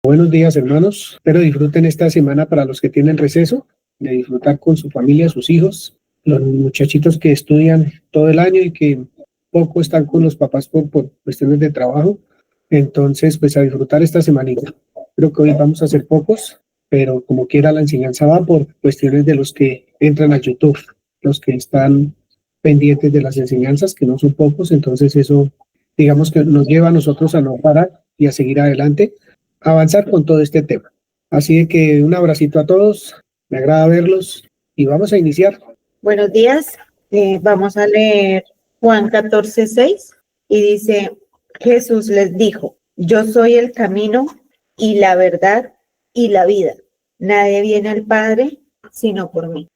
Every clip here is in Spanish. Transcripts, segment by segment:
Buenos días, hermanos. Espero disfruten esta semana para los que tienen receso, de disfrutar con su familia, sus hijos, los muchachitos que estudian todo el año y que poco están con los papás por cuestiones de trabajo. Entonces, pues a disfrutar esta semanita. Creo que hoy vamos a ser pocos, pero como quiera la enseñanza va por cuestiones de los que entran a YouTube, los que están pendientes de las enseñanzas, que no son pocos. Entonces eso, digamos que nos lleva a nosotros a no parar y a seguir adelante, avanzar con todo este tema. Así de que un abracito a todos, me agrada verlos y vamos a iniciar. Buenos días, vamos a leer Juan 14:6 y dice, Jesús les dijo, yo soy el camino y la verdad y la vida. Nadie viene al Padre sino por mí.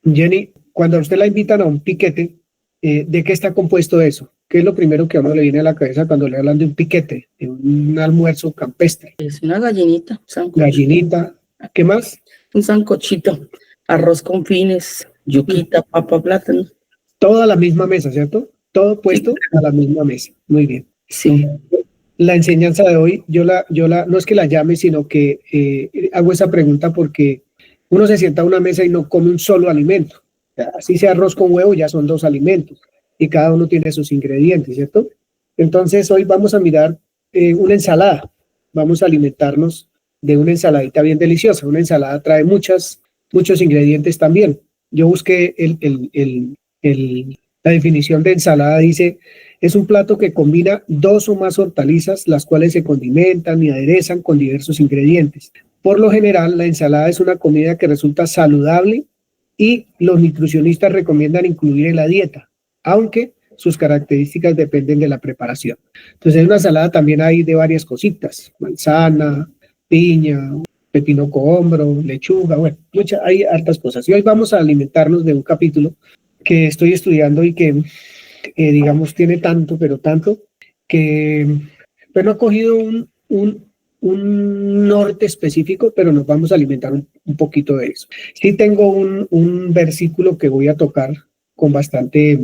Jenny, cuando a usted la invitan a un piquete, ¿de qué está compuesto eso? ¿Qué es lo primero que a uno le viene a la cabeza cuando le hablan de un piquete, de un almuerzo campestre? Es una gallinita, Gallinita, ¿qué más? un sancochito, arroz con fines, yuquita, papa, plátano. Todo a la misma mesa, ¿cierto? Todo puesto a la misma mesa. Muy bien. Sí, La enseñanza de hoy, no es que la llame, sino que hago esa pregunta porque uno se sienta a una mesa y no come un solo alimento. O sea, así sea arroz con huevo, ya son 2 alimentos y cada uno tiene sus ingredientes, ¿cierto? Entonces hoy vamos a mirar una ensalada. Vamos a alimentarnos de una ensaladita bien deliciosa. Una ensalada trae muchos ingredientes también. Yo busqué la definición de ensalada, dice, es un plato que combina 2 o más hortalizas, las cuales se condimentan y aderezan con diversos ingredientes. Por lo general, la ensalada es una comida que resulta saludable y los nutricionistas recomiendan incluir en la dieta, aunque sus características dependen de la preparación. Entonces, en una ensalada también hay de varias cositas, manzana, piña, pepino cohombro, lechuga, bueno, hay hartas cosas. Y hoy vamos a alimentarnos de un capítulo que estoy estudiando y que, digamos, tiene tanto, pero tanto, que no ha cogido un norte específico, pero nos vamos a alimentar un poquito de eso. Sí tengo un versículo que voy a tocar con bastante,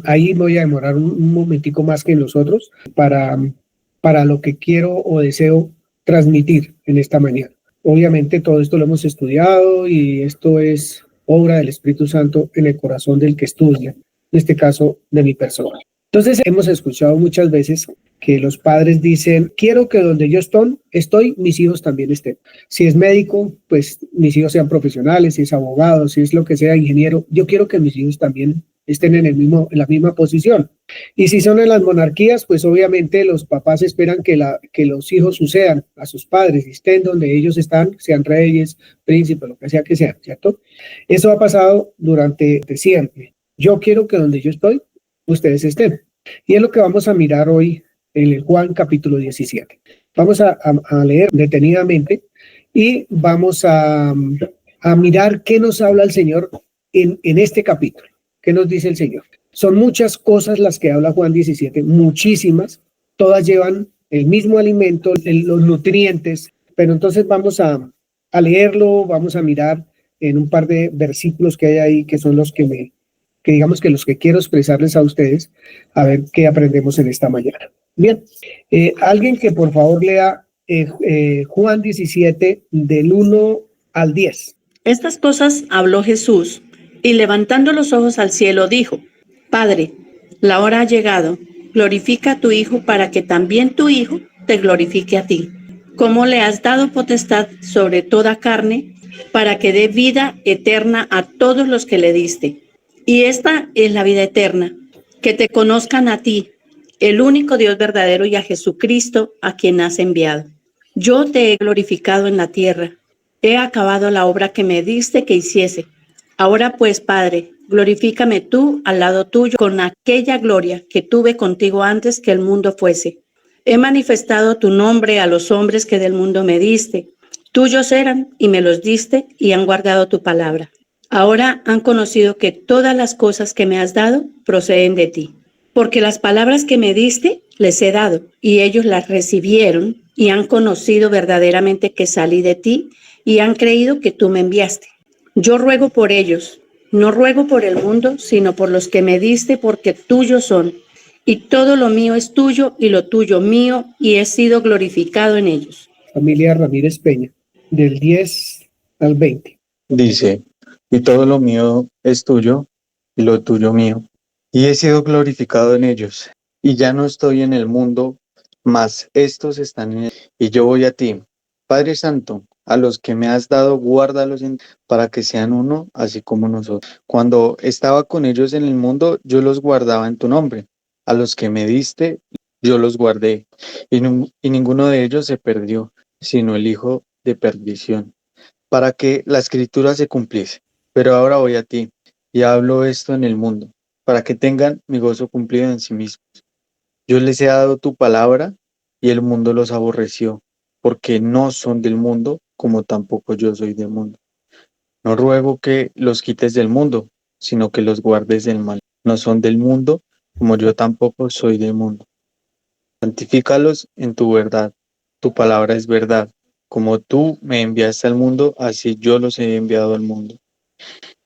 ahí voy a demorar un momentico más que en los otros para lo que quiero o deseo transmitir en esta mañana. Obviamente todo esto lo hemos estudiado y esto es obra del Espíritu Santo en el corazón del que estudia, en este caso de mi persona. Entonces hemos escuchado muchas veces que los padres dicen, quiero que donde yo estoy, mis hijos también estén. Si es médico, pues mis hijos sean profesionales, si es abogado, si es lo que sea, ingeniero, yo quiero que mis hijos también estén en la misma posición. Y si son en las monarquías, pues obviamente los papás esperan que los hijos sucedan a sus padres, estén donde ellos están, sean reyes, príncipes, lo que sea que sean, ¿cierto? Eso ha pasado durante siempre. Yo quiero que donde yo estoy, ustedes estén. Y es lo que vamos a mirar hoy en el Juan capítulo 17. Vamos a leer detenidamente y vamos a mirar qué nos habla el Señor en este capítulo. ¿Qué nos dice el Señor? Son muchas cosas las que habla Juan 17, muchísimas, todas llevan el mismo alimento, los nutrientes, pero entonces vamos a leerlo, vamos a mirar en un par de versículos que hay ahí, que son los que digamos que los que quiero expresarles a ustedes, a ver qué aprendemos en esta mañana. Bien, alguien que por favor lea Juan 17 del 1 al 10. Estas cosas habló Jesús, y levantando los ojos al cielo dijo, Padre, la hora ha llegado, glorifica a tu Hijo para que también tu Hijo te glorifique a ti. Como le has dado potestad sobre toda carne, para que dé vida eterna a todos los que le diste. Y esta es la vida eterna, que te conozcan a ti, el único Dios verdadero, y a Jesucristo, a quien has enviado. Yo te he glorificado en la tierra, he acabado la obra que me diste que hiciese. Ahora pues, Padre, glorifícame tú al lado tuyo con aquella gloria que tuve contigo antes que el mundo fuese. He manifestado tu nombre a los hombres que del mundo me diste. Tuyos eran y me los diste y han guardado tu palabra. Ahora han conocido que todas las cosas que me has dado proceden de ti. Porque las palabras que me diste les he dado y ellos las recibieron y han conocido verdaderamente que salí de ti y han creído que tú me enviaste. Yo ruego por ellos, no ruego por el mundo, sino por los que me diste, porque tuyos son, y todo lo mío es tuyo y lo tuyo mío, y he sido glorificado en ellos. Familia Ramírez Peña, del 10 al 20. Dice, y todo lo mío es tuyo y lo tuyo mío, y he sido glorificado en ellos. Y ya no estoy en el mundo, mas estos están en él, y yo voy a ti. Padre Santo, a los que me has dado, guárdalos para que sean uno, así como nosotros. Cuando estaba con ellos en el mundo, yo los guardaba en tu nombre. A los que me diste, yo los guardé, y ninguno de ellos se perdió, sino el hijo de perdición, para que la escritura se cumpliese. Pero ahora voy a ti, y hablo esto en el mundo, para que tengan mi gozo cumplido en sí mismos. Yo les he dado tu palabra, y el mundo los aborreció, porque no son del mundo, como tampoco yo soy del mundo. No ruego que los quites del mundo, sino que los guardes del mal. No son del mundo, como yo tampoco soy del mundo. Santifícalos en tu verdad. Tu palabra es verdad. Como tú me enviaste al mundo, así yo los he enviado al mundo.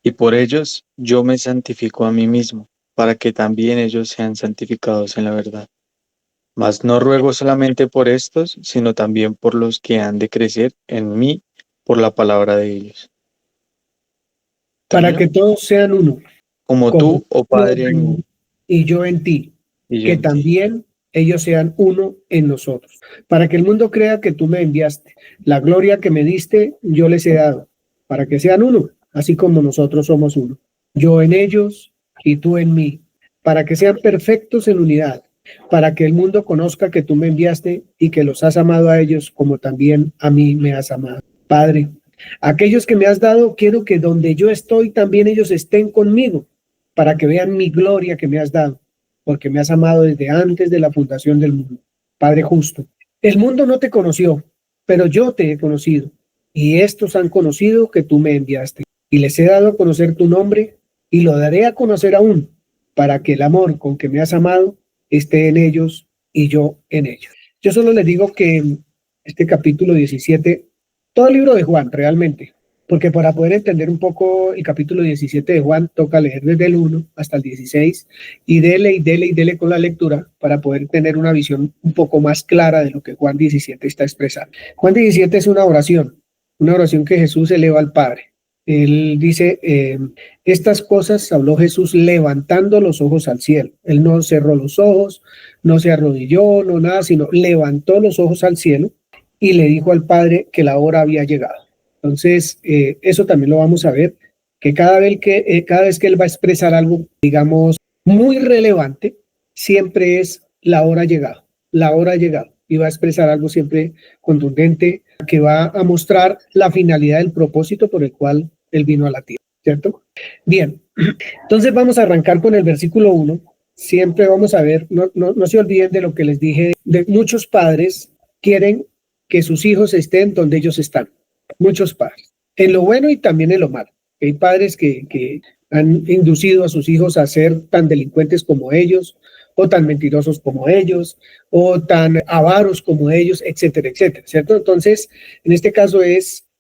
Y por ellos yo me santifico a mí mismo, para que también ellos sean santificados en la verdad. Mas no ruego solamente por estos, sino también por los que han de crecer en mí por la palabra de ellos. Para que todos sean uno, Como tú, oh Padre, en mí, y yo en ti, y yo que en ti. también ellos sean uno en nosotros, para que el mundo crea que tú me enviaste. La gloria que me diste, yo les he dado, para que sean uno, así como nosotros somos uno. Yo en ellos y tú en mí, para que sean perfectos en unidad, para que el mundo conozca que tú me enviaste y que los has amado a ellos como también a mí me has amado. Padre, aquellos que me has dado, quiero que donde yo estoy, también ellos estén conmigo, para que vean mi gloria que me has dado, porque me has amado desde antes de la fundación del mundo. Padre justo, el mundo no te conoció, pero yo te he conocido, y estos han conocido que tú me enviaste, y les he dado a conocer tu nombre, y lo daré a conocer aún, para que el amor con que me has amado esté en ellos y yo en ellos. Yo solo les digo que este capítulo 17, todo el libro de Juan realmente, porque para poder entender un poco el capítulo 17 de Juan, toca leer desde el 1 hasta el 16 y dele con la lectura para poder tener una visión un poco más clara de lo que Juan 17 está expresando. Juan 17 es una oración que Jesús eleva al Padre. Él dice, estas cosas habló Jesús levantando los ojos al cielo. Él no cerró los ojos, no se arrodilló, no nada, sino levantó los ojos al cielo y le dijo al Padre que la hora había llegado. Entonces, eso también lo vamos a ver, que cada vez que Él va a expresar algo, digamos, muy relevante, siempre es la hora llegado, y va a expresar algo siempre contundente, que va a mostrar la finalidad del propósito por el cual Él vino a la tierra, ¿cierto? Bien, entonces vamos a arrancar con el versículo 1. Siempre vamos a ver, no se olviden de lo que les dije, de muchos padres quieren que sus hijos estén donde ellos están. Muchos padres, en lo bueno y también en lo malo. Hay padres que han inducido a sus hijos a ser tan delincuentes como ellos, o tan mentirosos como ellos, o tan avaros como ellos, etcétera, etcétera, ¿cierto? Entonces, en este caso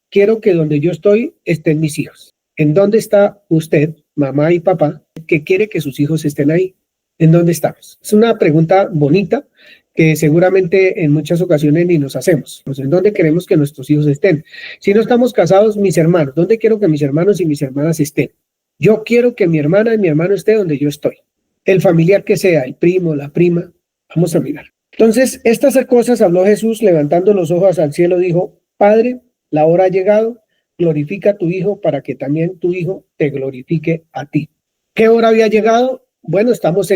quiero que donde yo estoy estén mis hijos. ¿En dónde está usted, mamá y papá, que quiere que sus hijos estén ahí? ¿En dónde estamos? Es una pregunta bonita que seguramente en muchas ocasiones ni nos hacemos. Pues, ¿en dónde queremos que nuestros hijos estén? Si no estamos casados, mis hermanos, ¿dónde quiero que mis hermanos y mis hermanas estén? Yo quiero que mi hermana y mi hermano esté donde yo estoy. El familiar que sea, el primo, la prima, vamos a mirar. Entonces, estas cosas habló Jesús, levantando los ojos al cielo, dijo, Padre, la hora ha llegado, glorifica a tu Hijo para que también tu Hijo te glorifique a ti. ¿Qué hora había llegado? Bueno, estamos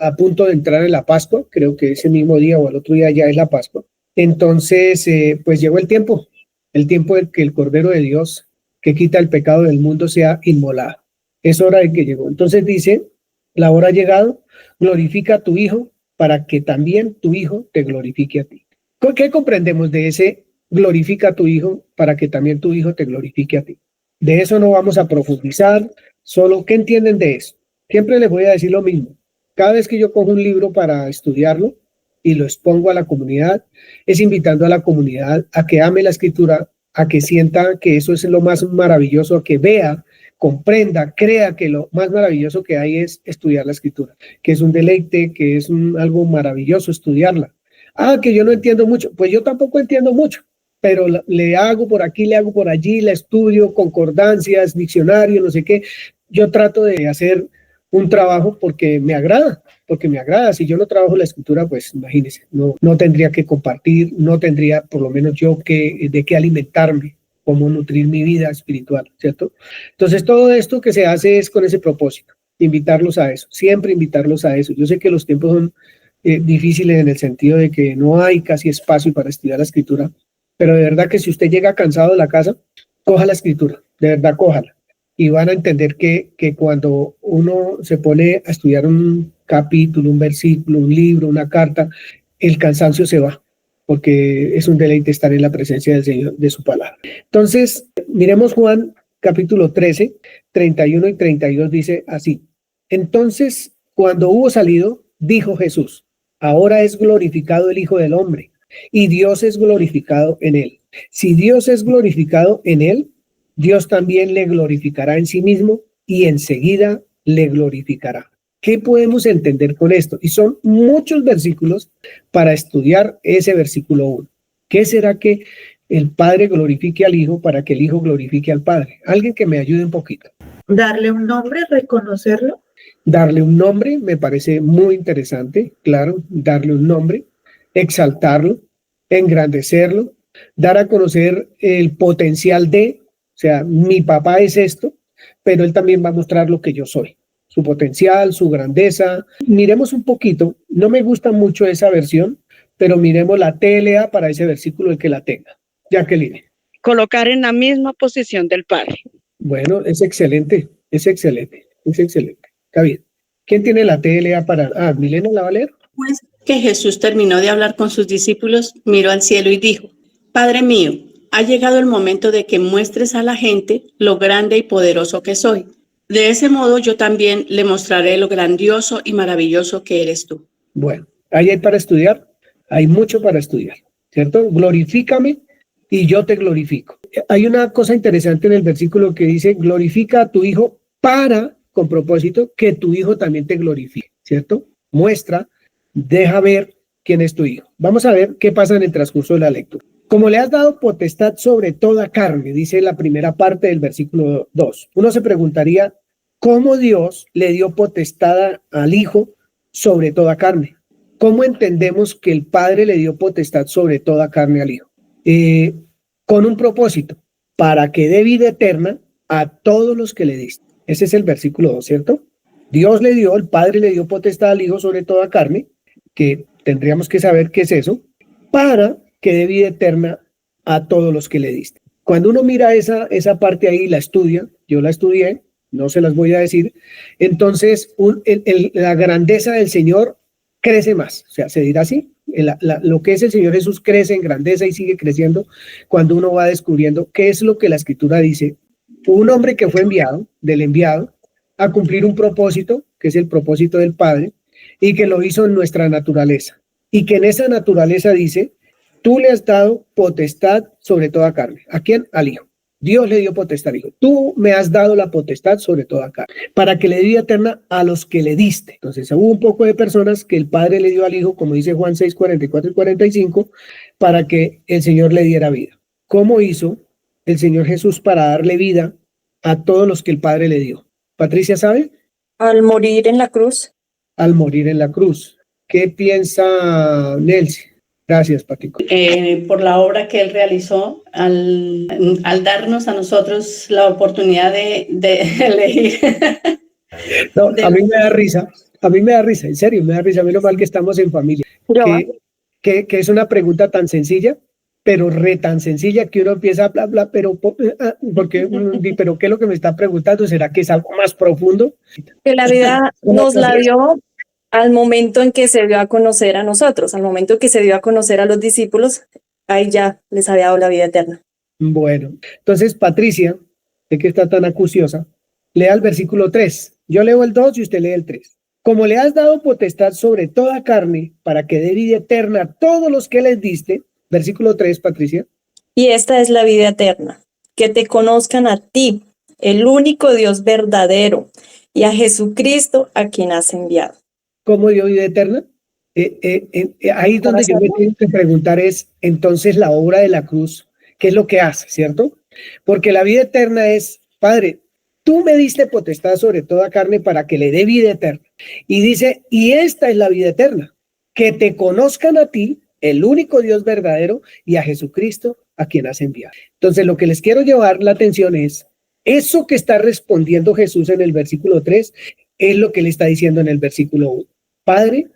a punto de entrar en la Pascua, creo que ese mismo día o el otro día ya es la Pascua. Entonces, pues llegó el tiempo en que el Cordero de Dios, que quita el pecado del mundo, sea inmolado. Es hora de que llegó. Entonces dice, la hora ha llegado, glorifica a tu Hijo para que también tu Hijo te glorifique a ti. ¿Qué comprendemos de ese glorifica a tu Hijo para que también tu Hijo te glorifique a ti? De eso no vamos a profundizar, solo ¿qué entienden de eso? Siempre les voy a decir lo mismo. Cada vez que yo cojo un libro para estudiarlo y lo expongo a la comunidad, es invitando a la comunidad a que ame la Escritura, a que sienta que eso es lo más maravilloso, a que vea comprenda, crea que lo más maravilloso que hay es estudiar la escritura, que es un deleite, que es algo maravilloso estudiarla. Que yo no entiendo mucho, pues yo tampoco entiendo mucho, pero le hago por aquí, le hago por allí, la estudio, concordancias, diccionario, no sé qué. Yo trato de hacer un trabajo porque me agrada. Si yo no trabajo la escritura, pues imagínense, no tendría que compartir, no tendría por lo menos yo de qué alimentarme, cómo nutrir mi vida espiritual, ¿cierto? Entonces todo esto que se hace es con ese propósito, invitarlos a eso, siempre invitarlos a eso. Yo sé que los tiempos son difíciles en el sentido de que no hay casi espacio para estudiar la escritura, pero de verdad que si usted llega cansado de la casa, coja la escritura, de verdad cójala. Y van a entender que cuando uno se pone a estudiar un capítulo, un versículo, un libro, una carta, el cansancio se va, porque es un deleite estar en la presencia del Señor, de su palabra. Entonces, miremos Juan capítulo 13, 31 y 32 dice así. Entonces, cuando hubo salido, dijo Jesús, ahora es glorificado el Hijo del Hombre, y Dios es glorificado en él. Si Dios es glorificado en él, Dios también le glorificará en sí mismo y enseguida le glorificará. ¿Qué podemos entender con esto? Y son muchos versículos para estudiar ese versículo 1. ¿Qué será que el Padre glorifique al Hijo para que el Hijo glorifique al Padre? Alguien que me ayude un poquito. Darle un nombre, reconocerlo. Darle un nombre me parece muy interesante, claro, darle un nombre, exaltarlo, engrandecerlo, dar a conocer el potencial de, o sea, mi papá es esto, pero él también va a mostrar lo que yo soy, su potencial, su grandeza. Miremos un poquito, no me gusta mucho esa versión, pero miremos la TLA para ese versículo, el que la tenga. Jacqueline. Colocar en la misma posición del Padre. Bueno, es excelente, es excelente, es excelente. Está bien. ¿Quién tiene la TLA para...? ¿Milena la va a leer? Pues que Jesús terminó de hablar con sus discípulos, miró al cielo y dijo, Padre mío, ha llegado el momento de que muestres a la gente lo grande y poderoso que soy. De ese modo yo también le mostraré lo grandioso y maravilloso que eres tú. Bueno, ahí hay para estudiar, hay mucho para estudiar, ¿cierto? Glorifícame y yo te glorifico. Hay una cosa interesante en el versículo que dice, glorifica a tu Hijo para, con propósito, que tu Hijo también te glorifique, ¿cierto? Muestra, deja ver quién es tu Hijo. Vamos a ver qué pasa en el transcurso de la lectura. Como le has dado potestad sobre toda carne, dice la primera parte del versículo 2. Uno se preguntaría, ¿cómo Dios le dio potestad al Hijo sobre toda carne? ¿Cómo entendemos que el Padre le dio potestad sobre toda carne al Hijo? Con un propósito, para que dé vida eterna a todos los que le diste. Ese es el versículo 2, ¿cierto? Dios le dio, el Padre le dio potestad al Hijo sobre toda carne, que tendríamos que saber qué es eso, para que dé vida eterna a todos los que le diste. Cuando uno mira esa parte ahí, la estudia, yo la estudié, no se las voy a decir, entonces la grandeza del Señor crece más, o sea, se dirá así, lo que es el Señor Jesús crece en grandeza y sigue creciendo cuando uno va descubriendo qué es lo que la Escritura dice. Un hombre que fue enviado, del enviado, a cumplir un propósito, que es el propósito del Padre, y que lo hizo en nuestra naturaleza, y que en esa naturaleza dice, tú le has dado potestad sobre toda carne. ¿A quién? Al Hijo. Dios le dio potestad al Hijo. Tú me has dado la potestad sobre toda carne, para que le dé vida eterna a los que le diste. Entonces hubo un poco de personas que el Padre le dio al Hijo, como dice Juan 6, 44 y 45, para que el Señor le diera vida. ¿Cómo hizo el Señor Jesús para darle vida a todos los que el Padre le dio? Patricia, ¿sabe? Al morir en la cruz. Al morir en la cruz. ¿Qué piensa Nelson? Gracias, Patico. Por la obra que él realizó al darnos a nosotros la oportunidad de elegir. No, a mí me da risa, en serio, me da risa, menos mal que estamos en familia. Que es una pregunta tan sencilla, pero tan sencilla que uno empieza a bla, bla, pero ¿qué es lo que me está preguntando? ¿Será que es algo más profundo? Que la vida nos la dio al momento en que se dio a conocer a nosotros, al momento que se dio a conocer a los discípulos, ahí ya les había dado la vida eterna. Bueno, entonces Patricia, de que está tan acuciosa, lea el versículo 3. Yo leo el 2 y usted lee el 3. Como le has dado potestad sobre toda carne para que dé vida eterna a todos los que les diste, versículo 3, Patricia. Y esta es la vida eterna, que te conozcan a ti, el único Dios verdadero, y a Jesucristo a quien has enviado. ¿Cómo dio vida eterna? Ahí es donde yo me tengo que preguntar es, entonces, la obra de la cruz, ¿qué es lo que hace, cierto? Porque la vida eterna es, Padre, tú me diste potestad sobre toda carne para que le dé vida eterna. Y dice, y esta es la vida eterna, que te conozcan a ti, el único Dios verdadero, y a Jesucristo, a quien has enviado. Entonces, lo que les quiero llevar la atención es, eso que está respondiendo Jesús en el versículo 3, es lo que le está diciendo en el versículo 1. Padre,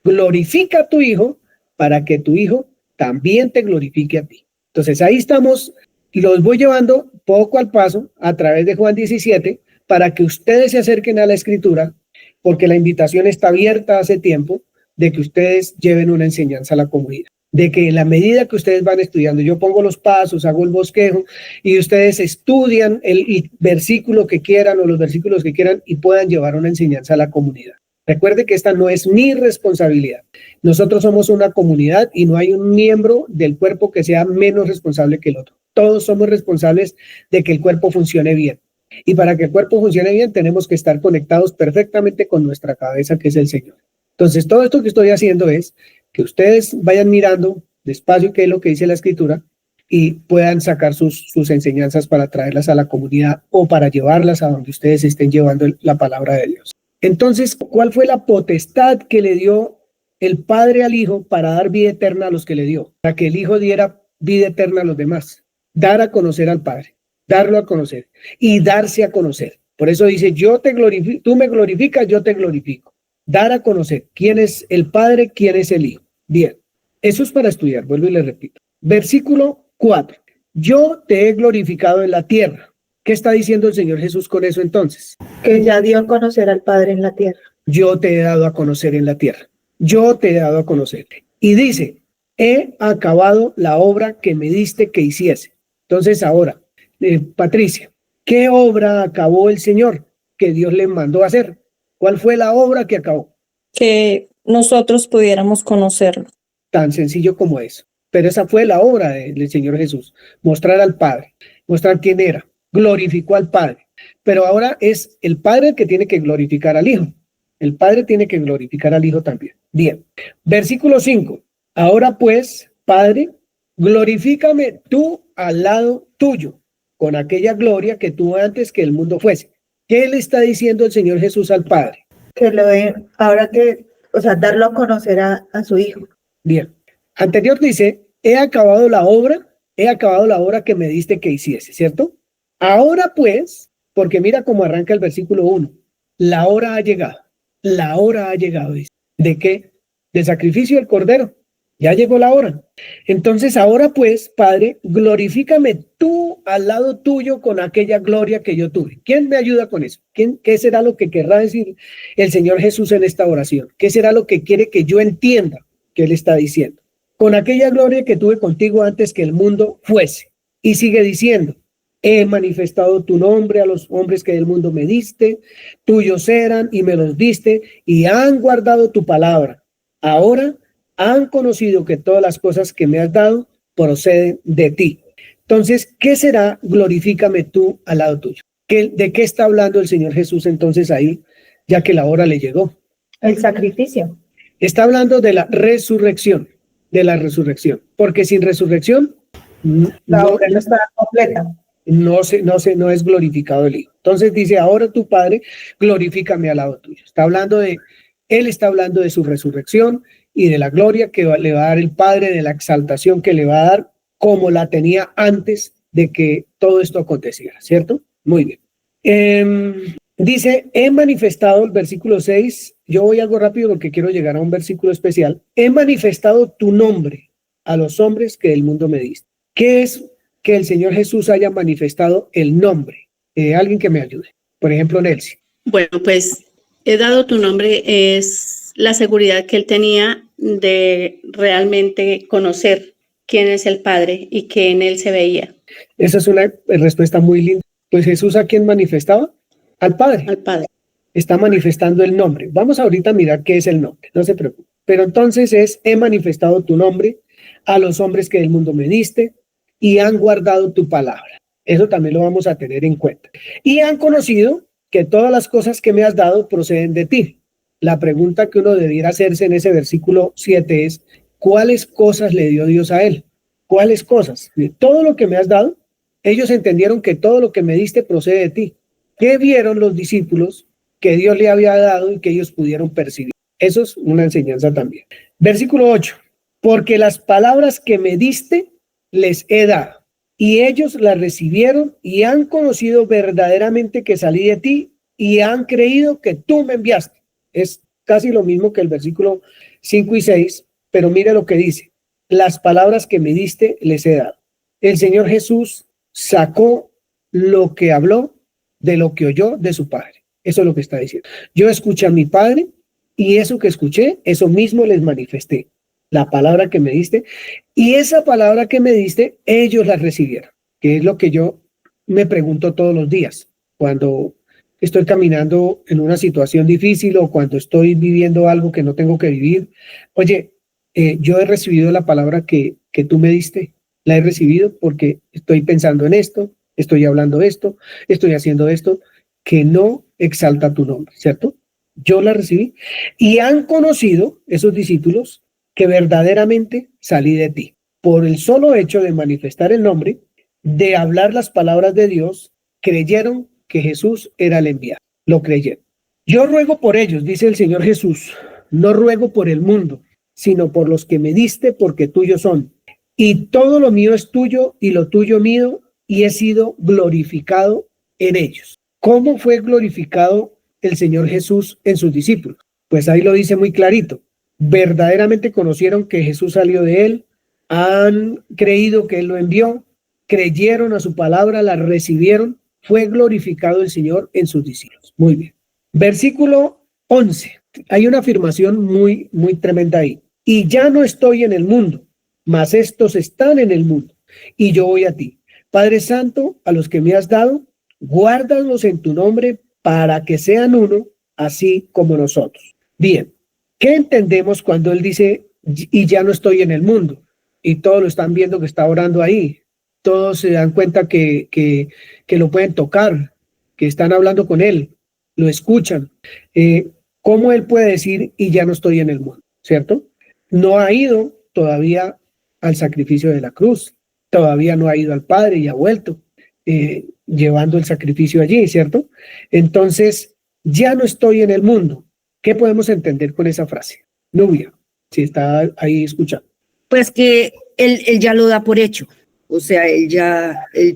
glorifica a tu Hijo para que tu Hijo también te glorifique a ti. Entonces, ahí estamos, los voy llevando poco al paso a través de Juan 17 para que ustedes se acerquen a la Escritura, porque la invitación está abierta hace tiempo de que ustedes lleven una enseñanza a la comunidad, de que en la medida que ustedes van estudiando, yo pongo los pasos, hago el bosquejo y ustedes estudian el versículo que quieran o los versículos que quieran y puedan llevar una enseñanza a la comunidad. Recuerde que esta no es mi responsabilidad. Nosotros somos una comunidad y no hay un miembro del cuerpo que sea menos responsable que el otro. Todos somos responsables de que el cuerpo funcione bien. Y para que el cuerpo funcione bien tenemos que estar conectados perfectamente con nuestra cabeza, que es el Señor. Entonces, todo esto que estoy haciendo es que ustedes vayan mirando despacio qué es lo que dice la Escritura y puedan sacar sus enseñanzas para traerlas a la comunidad o para llevarlas a donde ustedes estén llevando la palabra de Dios. Entonces, ¿cuál fue la potestad que le dio el Padre al Hijo para dar vida eterna a los que le dio? Para que el Hijo diera vida eterna a los demás. Dar a conocer al Padre, darlo a conocer y darse a conocer. Por eso dice, yo te glorifico, tú me glorificas, yo te glorifico. Dar a conocer quién es el Padre, quién es el Hijo. Bien, eso es para estudiar, vuelvo y le repito. Versículo 4. Yo te he glorificado en la tierra. ¿Qué está diciendo el Señor Jesús con eso entonces? Que ya dio a conocer al Padre en la tierra. Yo te he dado a conocer en la tierra. Yo te he dado a conocer. Y dice, he acabado la obra que me diste que hiciese. Entonces ahora, Patricia, ¿qué obra acabó el Señor que Dios le mandó a hacer? ¿Cuál fue la obra que acabó? Que nosotros pudiéramos conocerlo. Tan sencillo como eso. Pero esa fue la obra del Señor Jesús. Mostrar al Padre, mostrar quién era. Glorificó al Padre. Pero ahora es el Padre el que tiene que glorificar al Hijo. El Padre tiene que glorificar al Hijo también. Bien. Versículo 5. Ahora pues, Padre, glorifícame tú al lado tuyo, con aquella gloria que tuvo antes que el mundo fuese. ¿Qué le está diciendo el Señor Jesús al Padre? Que lo de, ahora que, o sea, darlo a conocer a su Hijo. Bien. Anterior dice, he acabado la obra que me diste que hiciese, ¿cierto? Ahora pues, porque mira cómo arranca el versículo 1, la hora ha llegado, dice. ¿De qué? Del sacrificio del Cordero. Ya llegó la hora. Entonces ahora pues, Padre, glorifícame tú al lado tuyo con aquella gloria que yo tuve. ¿Quién me ayuda con eso? ¿Qué será lo que querrá decir el Señor Jesús en esta oración? ¿Qué será lo que quiere que yo entienda que Él está diciendo? Con aquella gloria que tuve contigo antes que el mundo fuese. Y sigue diciendo, he manifestado tu nombre a los hombres que del mundo me diste, tuyos eran y me los diste y han guardado tu palabra. Ahora han conocido que todas las cosas que me has dado proceden de ti. Entonces, ¿qué será? Glorifícame tú al lado tuyo. ¿De qué está hablando el Señor Jesús entonces ahí, ya que la hora le llegó? El sacrificio. Está hablando de la resurrección, porque sin resurrección La obra no está completa. no es glorificado el Hijo. Entonces dice, ahora tu Padre, glorifícame al lado tuyo. Él está hablando de su resurrección y de la gloria que le va a dar el Padre, de la exaltación que le va a dar como la tenía antes de que todo esto aconteciera, ¿cierto? Muy bien. Dice, he manifestado, el versículo 6, yo voy algo rápido porque quiero llegar a un versículo especial. He manifestado tu nombre a los hombres que del mundo me diste. ¿Qué es que el Señor Jesús haya manifestado el nombre? Alguien que me ayude. Por ejemplo, Nelson. Bueno, pues he dado tu nombre es la seguridad que él tenía de realmente conocer quién es el Padre y que en él se veía. Esa es una respuesta muy linda. Pues Jesús, ¿a quién manifestaba? Al Padre. Al Padre. Está manifestando el nombre. Vamos ahorita a mirar qué es el nombre, no se preocupe. Pero entonces he manifestado tu nombre a los hombres que del mundo me diste y han guardado tu palabra. Eso también lo vamos a tener en cuenta. Y han conocido que todas las cosas que me has dado proceden de ti. La pregunta que uno debiera hacerse en ese versículo 7 es, ¿cuáles cosas le dio Dios a él? ¿Cuáles cosas? Todo lo que me has dado, ellos entendieron que todo lo que me diste procede de ti. ¿Qué vieron los discípulos que Dios le había dado y que ellos pudieron percibir? Eso es una enseñanza también. Versículo 8. Porque las palabras que me diste les he dado, y ellos las recibieron y han conocido verdaderamente que salí de ti y han creído que tú me enviaste. Es casi lo mismo que el versículo 5 y 6, pero mire lo que dice. Las palabras que me diste les he dado. El Señor Jesús sacó lo que habló de lo que oyó de su Padre. Eso es lo que está diciendo. Yo escuché a mi Padre y eso que escuché, eso mismo les manifesté. La palabra que me diste, y esa palabra que me diste, ellos la recibieron, que es lo que yo me pregunto todos los días, cuando estoy caminando en una situación difícil o cuando estoy viviendo algo que no tengo que vivir. Oye, yo he recibido la palabra que tú me diste, la he recibido porque estoy pensando en esto, estoy hablando esto, estoy haciendo esto, que no exalta tu nombre, ¿cierto? Yo la recibí y han conocido esos discípulos que verdaderamente salí de ti. Por el solo hecho de manifestar el nombre, de hablar las palabras de Dios, creyeron que Jesús era el enviado. Lo creyeron. Yo ruego por ellos, dice el Señor Jesús, no ruego por el mundo, sino por los que me diste, porque tuyos son. Y todo lo mío es tuyo y lo tuyo mío, y he sido glorificado en ellos. ¿Cómo fue glorificado el Señor Jesús en sus discípulos? Pues ahí lo dice muy clarito. Verdaderamente conocieron que Jesús salió de él, han creído que él lo envió, creyeron a su palabra, la recibieron, fue glorificado el Señor en sus discípulos. Muy bien. Versículo 11. Hay una afirmación muy tremenda ahí. Y ya no estoy en el mundo, mas estos están en el mundo, y yo voy a ti. Padre Santo, a los que me has dado, guárdalos en tu nombre para que sean uno, así como nosotros. Bien. ¿Qué entendemos cuando él dice, y ya no estoy en el mundo? Y todos lo están viendo que está orando ahí. Todos se dan cuenta que lo pueden tocar, que están hablando con él, lo escuchan. ¿Cómo él puede decir, y ya no estoy en el mundo? ¿Cierto? No ha ido todavía al sacrificio de la cruz. Todavía no ha ido al Padre y ha vuelto llevando el sacrificio allí, ¿cierto? Entonces, ya no estoy en el mundo. ¿Qué podemos entender con esa frase? Nubia, si está ahí escuchando. Pues que él ya lo da por hecho, o sea,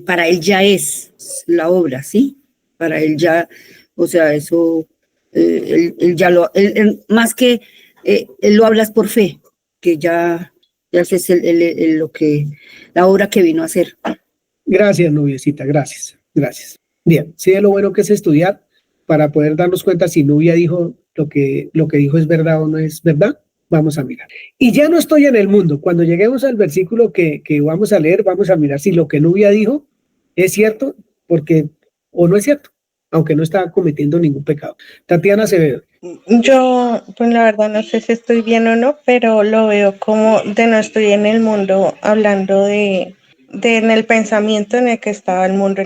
para él ya es la obra, ¿sí? Para él ya, o sea, eso, él ya lo, más que él lo hablas por fe, que ya es la obra que vino a hacer. Gracias, Nubiecita, gracias. Bien, sí, es lo bueno que es estudiar para poder darnos cuenta si Nubia dijo lo que dijo es verdad o no es verdad. Vamos a mirar. Y ya no estoy en el mundo. Cuando lleguemos al versículo que vamos a leer, vamos a mirar si lo que Nubia dijo es cierto o no es cierto, aunque no está cometiendo ningún pecado. Tatiana Acevedo. Yo, pues la verdad no sé si estoy bien o no, pero lo veo como de no estoy en el mundo, hablando de en el pensamiento en el que estaba el mundo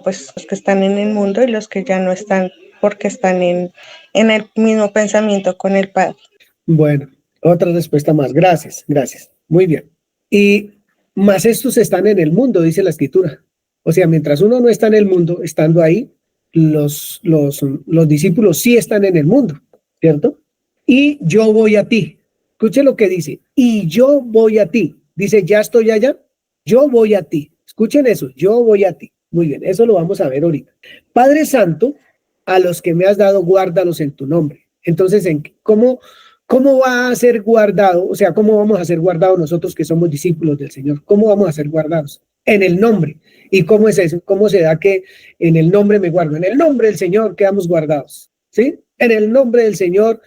pues los que están en el mundo y los que ya no están porque están en el mismo pensamiento con el Padre. Bueno, otra respuesta más. Gracias. Muy bien. Y más estos están en el mundo, dice la Escritura. O sea, mientras uno no está en el mundo, estando ahí, los discípulos sí están en el mundo, ¿cierto? Y yo voy a ti. Escuche lo que dice. Y yo voy a ti. Dice, ya estoy allá. Yo voy a ti. Escuchen eso. Yo voy a ti. Muy bien. Eso lo vamos a ver ahorita. Padre Santo, a los que me has dado, guárdalos en tu nombre. Entonces, ¿cómo va a ser guardado? O sea, ¿cómo vamos a ser guardados nosotros que somos discípulos del Señor? ¿Cómo vamos a ser guardados? En el nombre. ¿Y cómo es eso? ¿Cómo se da que en el nombre me guardo? En el nombre del Señor quedamos guardados, ¿sí? En el nombre del Señor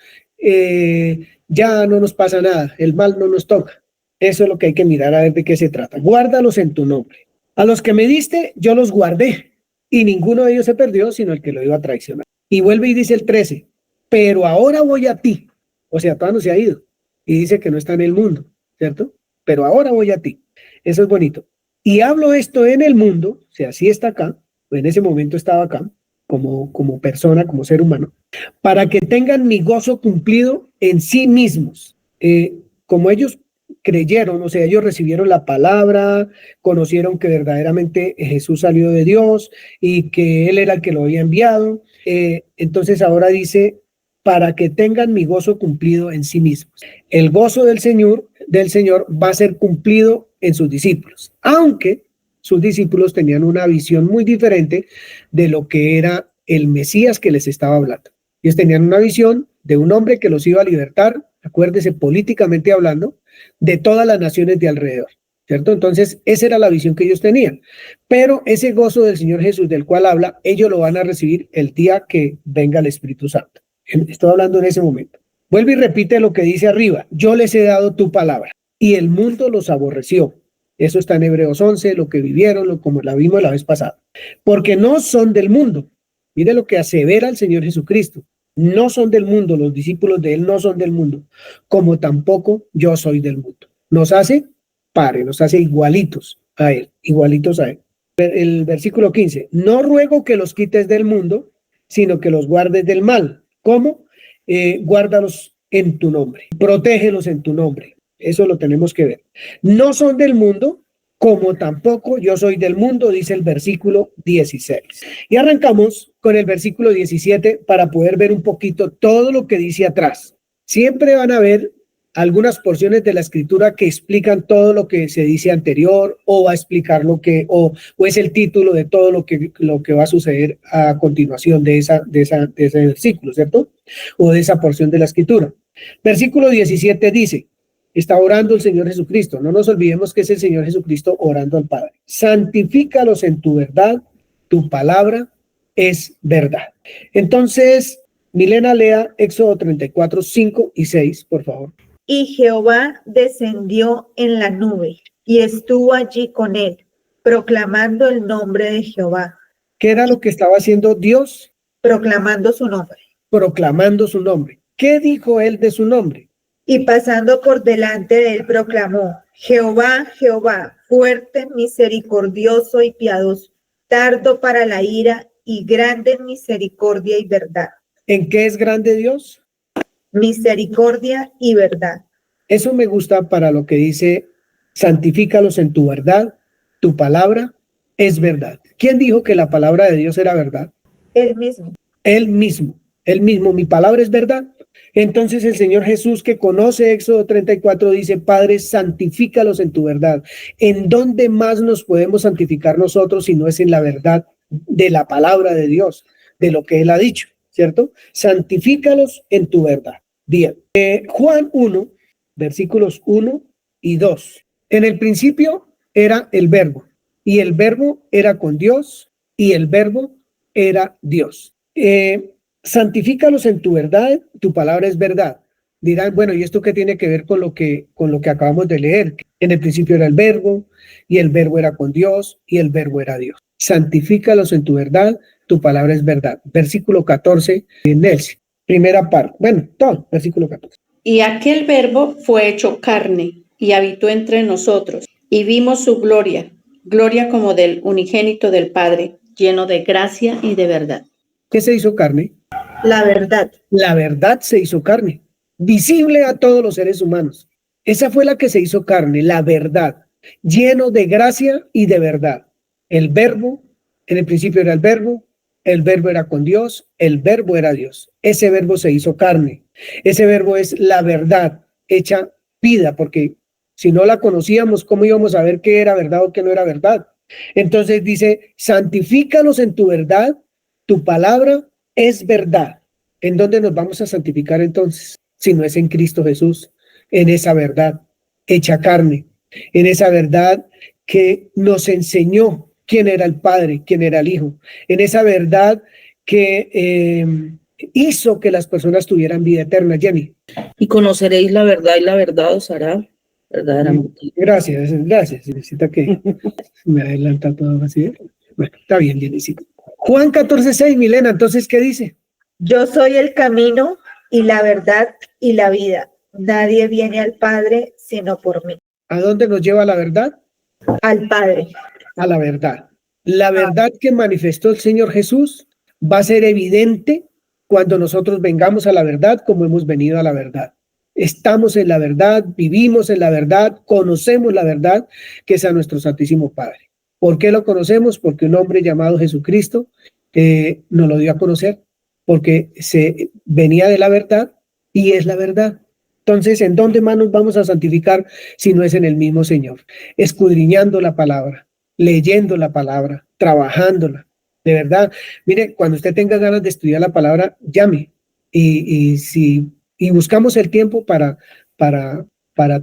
ya no nos pasa nada, el mal no nos toca. Eso es lo que hay que mirar a ver de qué se trata. Guárdalos en tu nombre. A los que me diste, yo los guardé, y ninguno de ellos se perdió, sino el que lo iba a traicionar. Y vuelve y dice el 13, pero ahora voy a ti. O sea, todavía no se ha ido. Y dice que no está en el mundo, ¿cierto? Pero ahora voy a ti. Eso es bonito. Y hablo esto en el mundo, o sea, sí está acá, en ese momento estaba acá, como persona, como ser humano, para que tengan mi gozo cumplido en sí mismos. Como ellos creyeron, o sea, ellos recibieron la palabra, conocieron que verdaderamente Jesús salió de Dios y que Él era el que lo había enviado. Entonces ahora dice, para que tengan mi gozo cumplido en sí mismos. El gozo del Señor va a ser cumplido en sus discípulos, aunque sus discípulos tenían una visión muy diferente de lo que era el Mesías que les estaba hablando. Ellos tenían una visión de un hombre que los iba a libertar, acuérdese, políticamente hablando, de todas las naciones de alrededor, ¿cierto? Entonces, esa era la visión que ellos tenían. Pero ese gozo del Señor Jesús del cual habla, ellos lo van a recibir el día que venga el Espíritu Santo. Estoy hablando en ese momento. Vuelve y repite lo que dice arriba. Yo les he dado tu palabra y el mundo los aborreció. Eso está en Hebreos 11, lo que vivieron, como la vimos la vez pasada. Porque no son del mundo. Mire lo que asevera el Señor Jesucristo. No son del mundo, los discípulos de Él no son del mundo, como tampoco yo soy del mundo. Nos hace nos hace igualitos a Él, igualitos a Él. El versículo 15, no ruego que los quites del mundo, sino que los guardes del mal. ¿Cómo? Guárdalos en tu nombre, protégelos en tu nombre. Eso lo tenemos que ver. No son del mundo, como tampoco yo soy del mundo, dice el versículo 16. Y arrancamos con el versículo 17 para poder ver un poquito todo lo que dice atrás. Siempre van a ver algunas porciones de la escritura que explican todo lo que se dice anterior, o va a explicar lo que, o es el título de todo lo que va a suceder a continuación de ese versículo, ¿cierto? O de esa porción de la escritura. Versículo 17 dice, está orando el Señor Jesucristo. No nos olvidemos que es el Señor Jesucristo orando al Padre. Santifícalos en tu verdad, tu palabra es verdad. Entonces, Milena, lea Éxodo 34, 5 y 6, por favor. Y Jehová descendió en la nube y estuvo allí con él, proclamando el nombre de Jehová. ¿Qué era lo que estaba haciendo Dios? Proclamando su nombre. Proclamando su nombre. ¿Qué dijo él de su nombre? Y pasando por delante de él proclamó, Jehová, Jehová, fuerte, misericordioso y piadoso, tardo para la ira y grande en misericordia y verdad. ¿En qué es grande Dios? Misericordia y verdad. Eso me gusta para lo que dice, santifícalos en tu verdad, tu palabra es verdad. ¿Quién dijo que la palabra de Dios era verdad? Él mismo. Él mismo, mi palabra es verdad. Entonces el Señor Jesús, que conoce Éxodo 34, dice, Padre, santifícalos en tu verdad. ¿En dónde más nos podemos santificar nosotros si no es en la verdad de la palabra de Dios, de lo que Él ha dicho, ¿cierto? Santifícalos en tu verdad. Bien. Juan 1, versículos 1 y 2. En el principio era el verbo, y el verbo era con Dios, y el verbo era Dios. Santifícalos en tu verdad, tu palabra es verdad. Dirán, bueno, ¿y esto qué tiene que ver con lo que acabamos de leer? En el principio era el verbo, y el verbo era con Dios, y el verbo era Dios. Santifícalos en tu verdad, tu palabra es verdad. Versículo 14, Nelson, primera parte. Bueno, todo, versículo 14. Y aquel verbo fue hecho carne y habitó entre nosotros, y vimos su gloria, gloria como del unigénito del Padre, lleno de gracia y de verdad. ¿Qué se hizo carne? La verdad. La verdad se hizo carne, visible a todos los seres humanos. Esa fue la que se hizo carne, la verdad, lleno de gracia y de verdad. El verbo, en el principio era el verbo era con Dios, el verbo era Dios. Ese verbo se hizo carne. Ese verbo es la verdad hecha vida, porque si no la conocíamos, ¿cómo íbamos a ver qué era verdad o qué no era verdad? Entonces dice, santifícalos en tu verdad, tu palabra es verdad. ¿En dónde nos vamos a santificar entonces? Si no es en Cristo Jesús, en esa verdad hecha carne, en esa verdad que nos enseñó quién era el Padre, quién era el Hijo, en esa verdad que hizo que las personas tuvieran vida eterna. Jenny. Y conoceréis la verdad y la verdad os hará verdaderamente. Gracias. Necesita que me adelanta todo así. Bueno, está bien, Jennycita. Juan 14:6, Milena, entonces, ¿qué dice? Yo soy el camino y la verdad y la vida. Nadie viene al Padre sino por mí. ¿A dónde nos lleva la verdad? al Padre. a la verdad. La verdad que manifestó el Señor Jesús va a ser evidente cuando nosotros vengamos a la verdad como hemos venido a la verdad. Estamos en la verdad, vivimos en la verdad, conocemos la verdad que es a nuestro Santísimo Padre. ¿Por qué lo conocemos? Porque un hombre llamado Jesucristo nos lo dio a conocer, porque se venía de la verdad y es la verdad. Entonces, ¿en dónde más nos vamos a santificar si no es en el mismo Señor? Escudriñando la palabra, leyendo la palabra, trabajándola. De verdad, mire, cuando usted tenga ganas de estudiar la palabra, llame y buscamos el tiempo para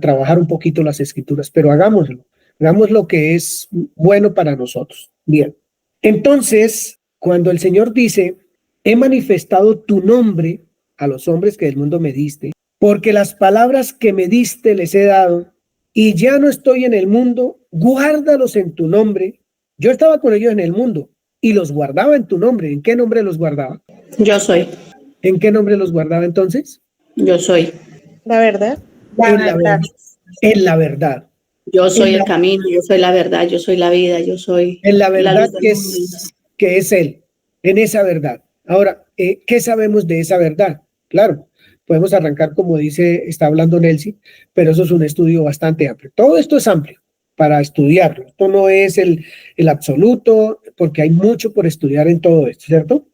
trabajar un poquito las escrituras, pero hagámoslo, hagamos lo que es bueno para nosotros. Bien, entonces, cuando el Señor dice, he manifestado tu nombre a los hombres que del mundo me diste, porque las palabras que me diste les he dado, y ya no estoy en el mundo, guárdalos en tu nombre. Yo estaba con ellos en el mundo y los guardaba en tu nombre. ¿En qué nombre los guardaba? Yo soy, ¿En qué nombre los guardaba entonces? yo soy, La verdad. En la verdad. yo soy En el la- camino, yo soy la verdad, yo soy la vida, yo soy En la la verdad luz del mundo. que es Él, en esa verdad. Ahora, ¿qué sabemos de esa verdad? Claro, podemos arrancar como dice, está hablando Nelson, pero eso es un estudio bastante amplio. Todo esto es amplio para estudiarlo. Esto no es el absoluto, porque hay mucho por estudiar en todo esto, ¿cierto?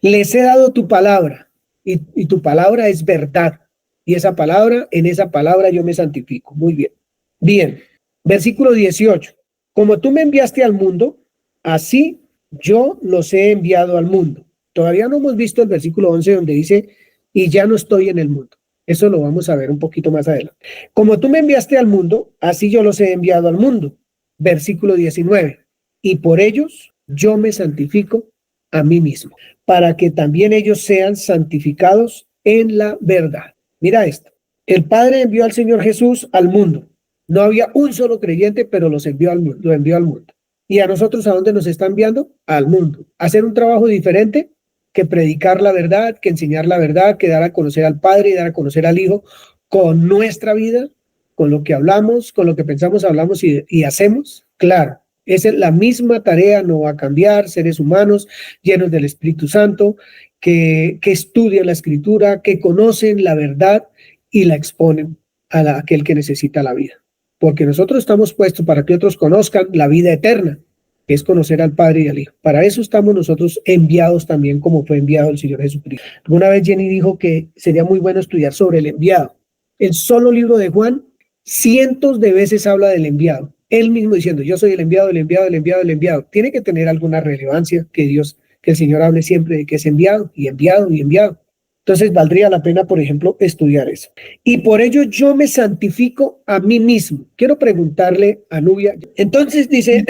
Les he dado tu palabra y tu palabra es verdad. Y esa palabra, en esa palabra yo me santifico. Muy bien. Bien, versículo 18. Como tú me enviaste al mundo, así yo los he enviado al mundo. Todavía no hemos visto el versículo 11 donde dice, y ya no estoy en el mundo. Eso lo vamos a ver un poquito más adelante. Como tú me enviaste al mundo, así yo los he enviado al mundo. Versículo 19. Y por ellos yo me santifico a mí mismo, para que también ellos sean santificados en la verdad. Mira esto. El Padre envió al Señor Jesús al mundo. No había un solo creyente, pero los envió al mundo, lo envió al mundo. ¿Y a nosotros a dónde nos está enviando? Al mundo. Hacer un trabajo diferente que predicar la verdad, que enseñar la verdad, que dar a conocer al Padre y dar a conocer al Hijo con nuestra vida, con lo que hablamos, con lo que pensamos, hablamos y hacemos. Claro, esa es la misma tarea, no va a cambiar. Seres humanos llenos del Espíritu Santo, que estudian la Escritura, que conocen la verdad y la exponen a aquel que necesita la vida. Porque nosotros estamos puestos para que otros conozcan la vida eterna, que es conocer al Padre y al Hijo. Para eso estamos nosotros enviados también, como fue enviado el Señor Jesucristo. Alguna vez Jenny dijo que sería muy bueno estudiar sobre el enviado. El solo libro de Juan, cientos de veces habla del enviado. Él mismo diciendo, yo soy el enviado, el enviado, el enviado, el enviado. Tiene que tener alguna relevancia que el Señor hable siempre de que es enviado y enviado y enviado. Entonces valdría la pena, por ejemplo, estudiar eso. Y por ello yo me santifico a mí mismo. Quiero preguntarle a Nubia. Entonces dice,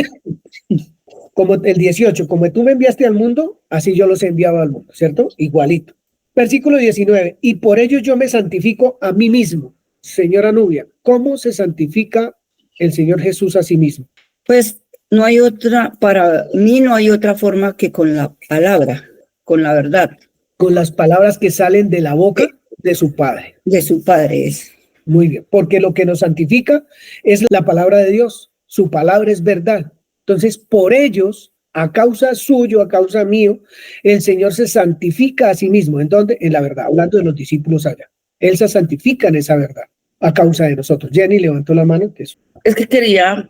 como el 18, como tú me enviaste al mundo, así yo los he enviado al mundo, ¿cierto? Igualito. Versículo 19, y por ello yo me santifico a mí mismo. Señora Nubia, ¿cómo se santifica el Señor Jesús a sí mismo? Pues no hay otra, para mí no hay otra forma que con la palabra, con la verdad. Con las palabras que salen de la boca de su Padre. De su Padre es. Muy bien, porque lo que nos santifica es la palabra de Dios. Su palabra es verdad. Entonces, por ellos, a causa suyo, a causa mío, el Señor se santifica a sí mismo. ¿En dónde? En la verdad, hablando de los discípulos allá. Él se santifica en esa verdad, a causa de nosotros. Jenny levantó la mano. Es que quería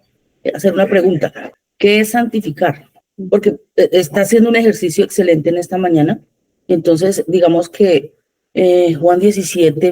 hacer una pregunta. ¿Qué es santificar? Porque está haciendo un ejercicio excelente en esta mañana. Entonces, digamos que Juan 17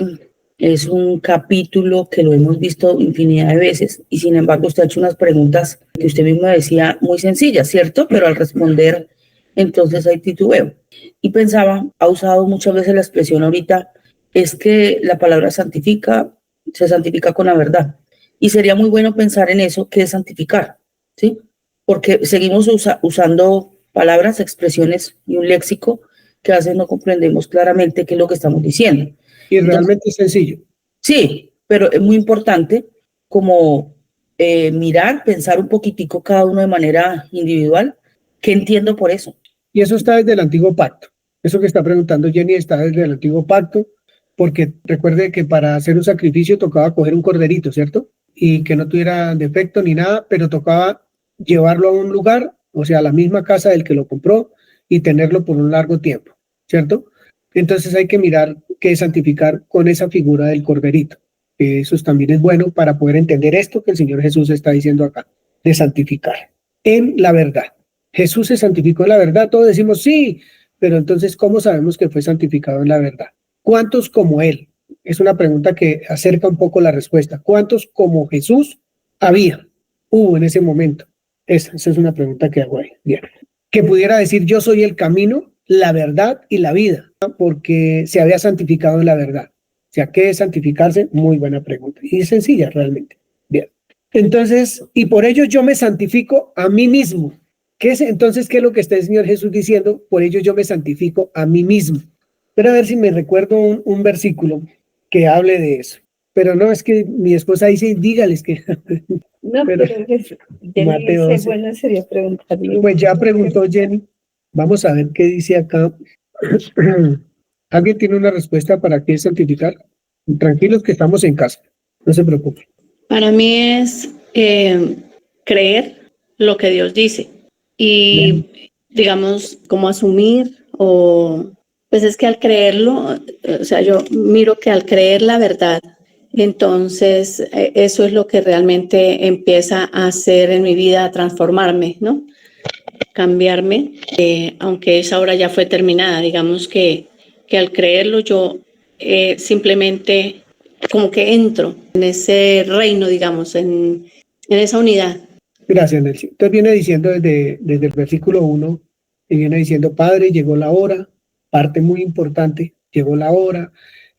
es un capítulo que lo hemos visto infinidad de veces y sin embargo usted ha hecho unas preguntas que usted mismo decía muy sencillas, ¿cierto? Pero al responder, entonces hay titubeo. Y pensaba, ha usado muchas veces la expresión ahorita, es que la palabra santifica, se santifica con la verdad. Y sería muy bueno pensar en eso, que es santificar, ¿sí? Porque seguimos usando palabras, expresiones y un léxico que a veces no comprendemos claramente qué es lo que estamos diciendo. Y realmente es sencillo. Sí, pero es muy importante como mirar, pensar un poquitico cada uno de manera individual. ¿Qué entiendo por eso? Y eso está desde el Antiguo Pacto. Eso que está preguntando Jenny está desde el Antiguo Pacto, porque recuerde que para hacer un sacrificio tocaba coger un corderito, ¿cierto? y que no tuviera defecto ni nada, pero tocaba llevarlo a un lugar, o sea, a la misma casa del que lo compró y tenerlo por un largo tiempo, ¿cierto? Entonces hay que mirar qué es santificar con esa figura del corderito. Eso también es bueno para poder entender esto que el Señor Jesús está diciendo acá, de santificar en la verdad. Jesús se santificó en la verdad, todos decimos sí, pero entonces, ¿cómo sabemos que fue santificado en la verdad? ¿Cuántos como Él? Es una pregunta que acerca un poco la respuesta. ¿Cuántos como Jesús hubo en ese momento? Esa es una pregunta que hago ahí. Bien. Que pudiera decir, yo soy el camino, la verdad y la vida, porque se había santificado en la verdad. O sea, ¿qué es santificarse? Muy buena pregunta. Y es sencilla realmente. Bien. Entonces, y por ello yo me santifico a mí mismo. Entonces, ¿qué es lo que está el Señor Jesús diciendo? Por ello yo me santifico a mí mismo. Pero a ver si me recuerdo un versículo que hable de eso. Pero no, es que mi esposa dice, dígales que... No, pero Mateo 11. Bueno, sería preguntarle. Pues ya preguntó Jenny. Vamos a ver qué dice acá. ¿Alguien tiene una respuesta para qué es santificar? Tranquilos que estamos en casa. No se preocupen. Para mí es creer lo que Dios dice y, digamos, como asumir o... Pues es que al creerlo, o sea, yo miro que al creer la verdad, entonces eso es lo que realmente empieza a hacer en mi vida, a transformarme, ¿no? Cambiarme, aunque esa obra ya fue terminada, digamos que al creerlo yo simplemente como que entro en ese reino, digamos, en esa unidad. Gracias, Nelson. Entonces viene diciendo desde el versículo 1, y viene diciendo, Padre, llegó la hora. Parte muy importante, llegó la hora,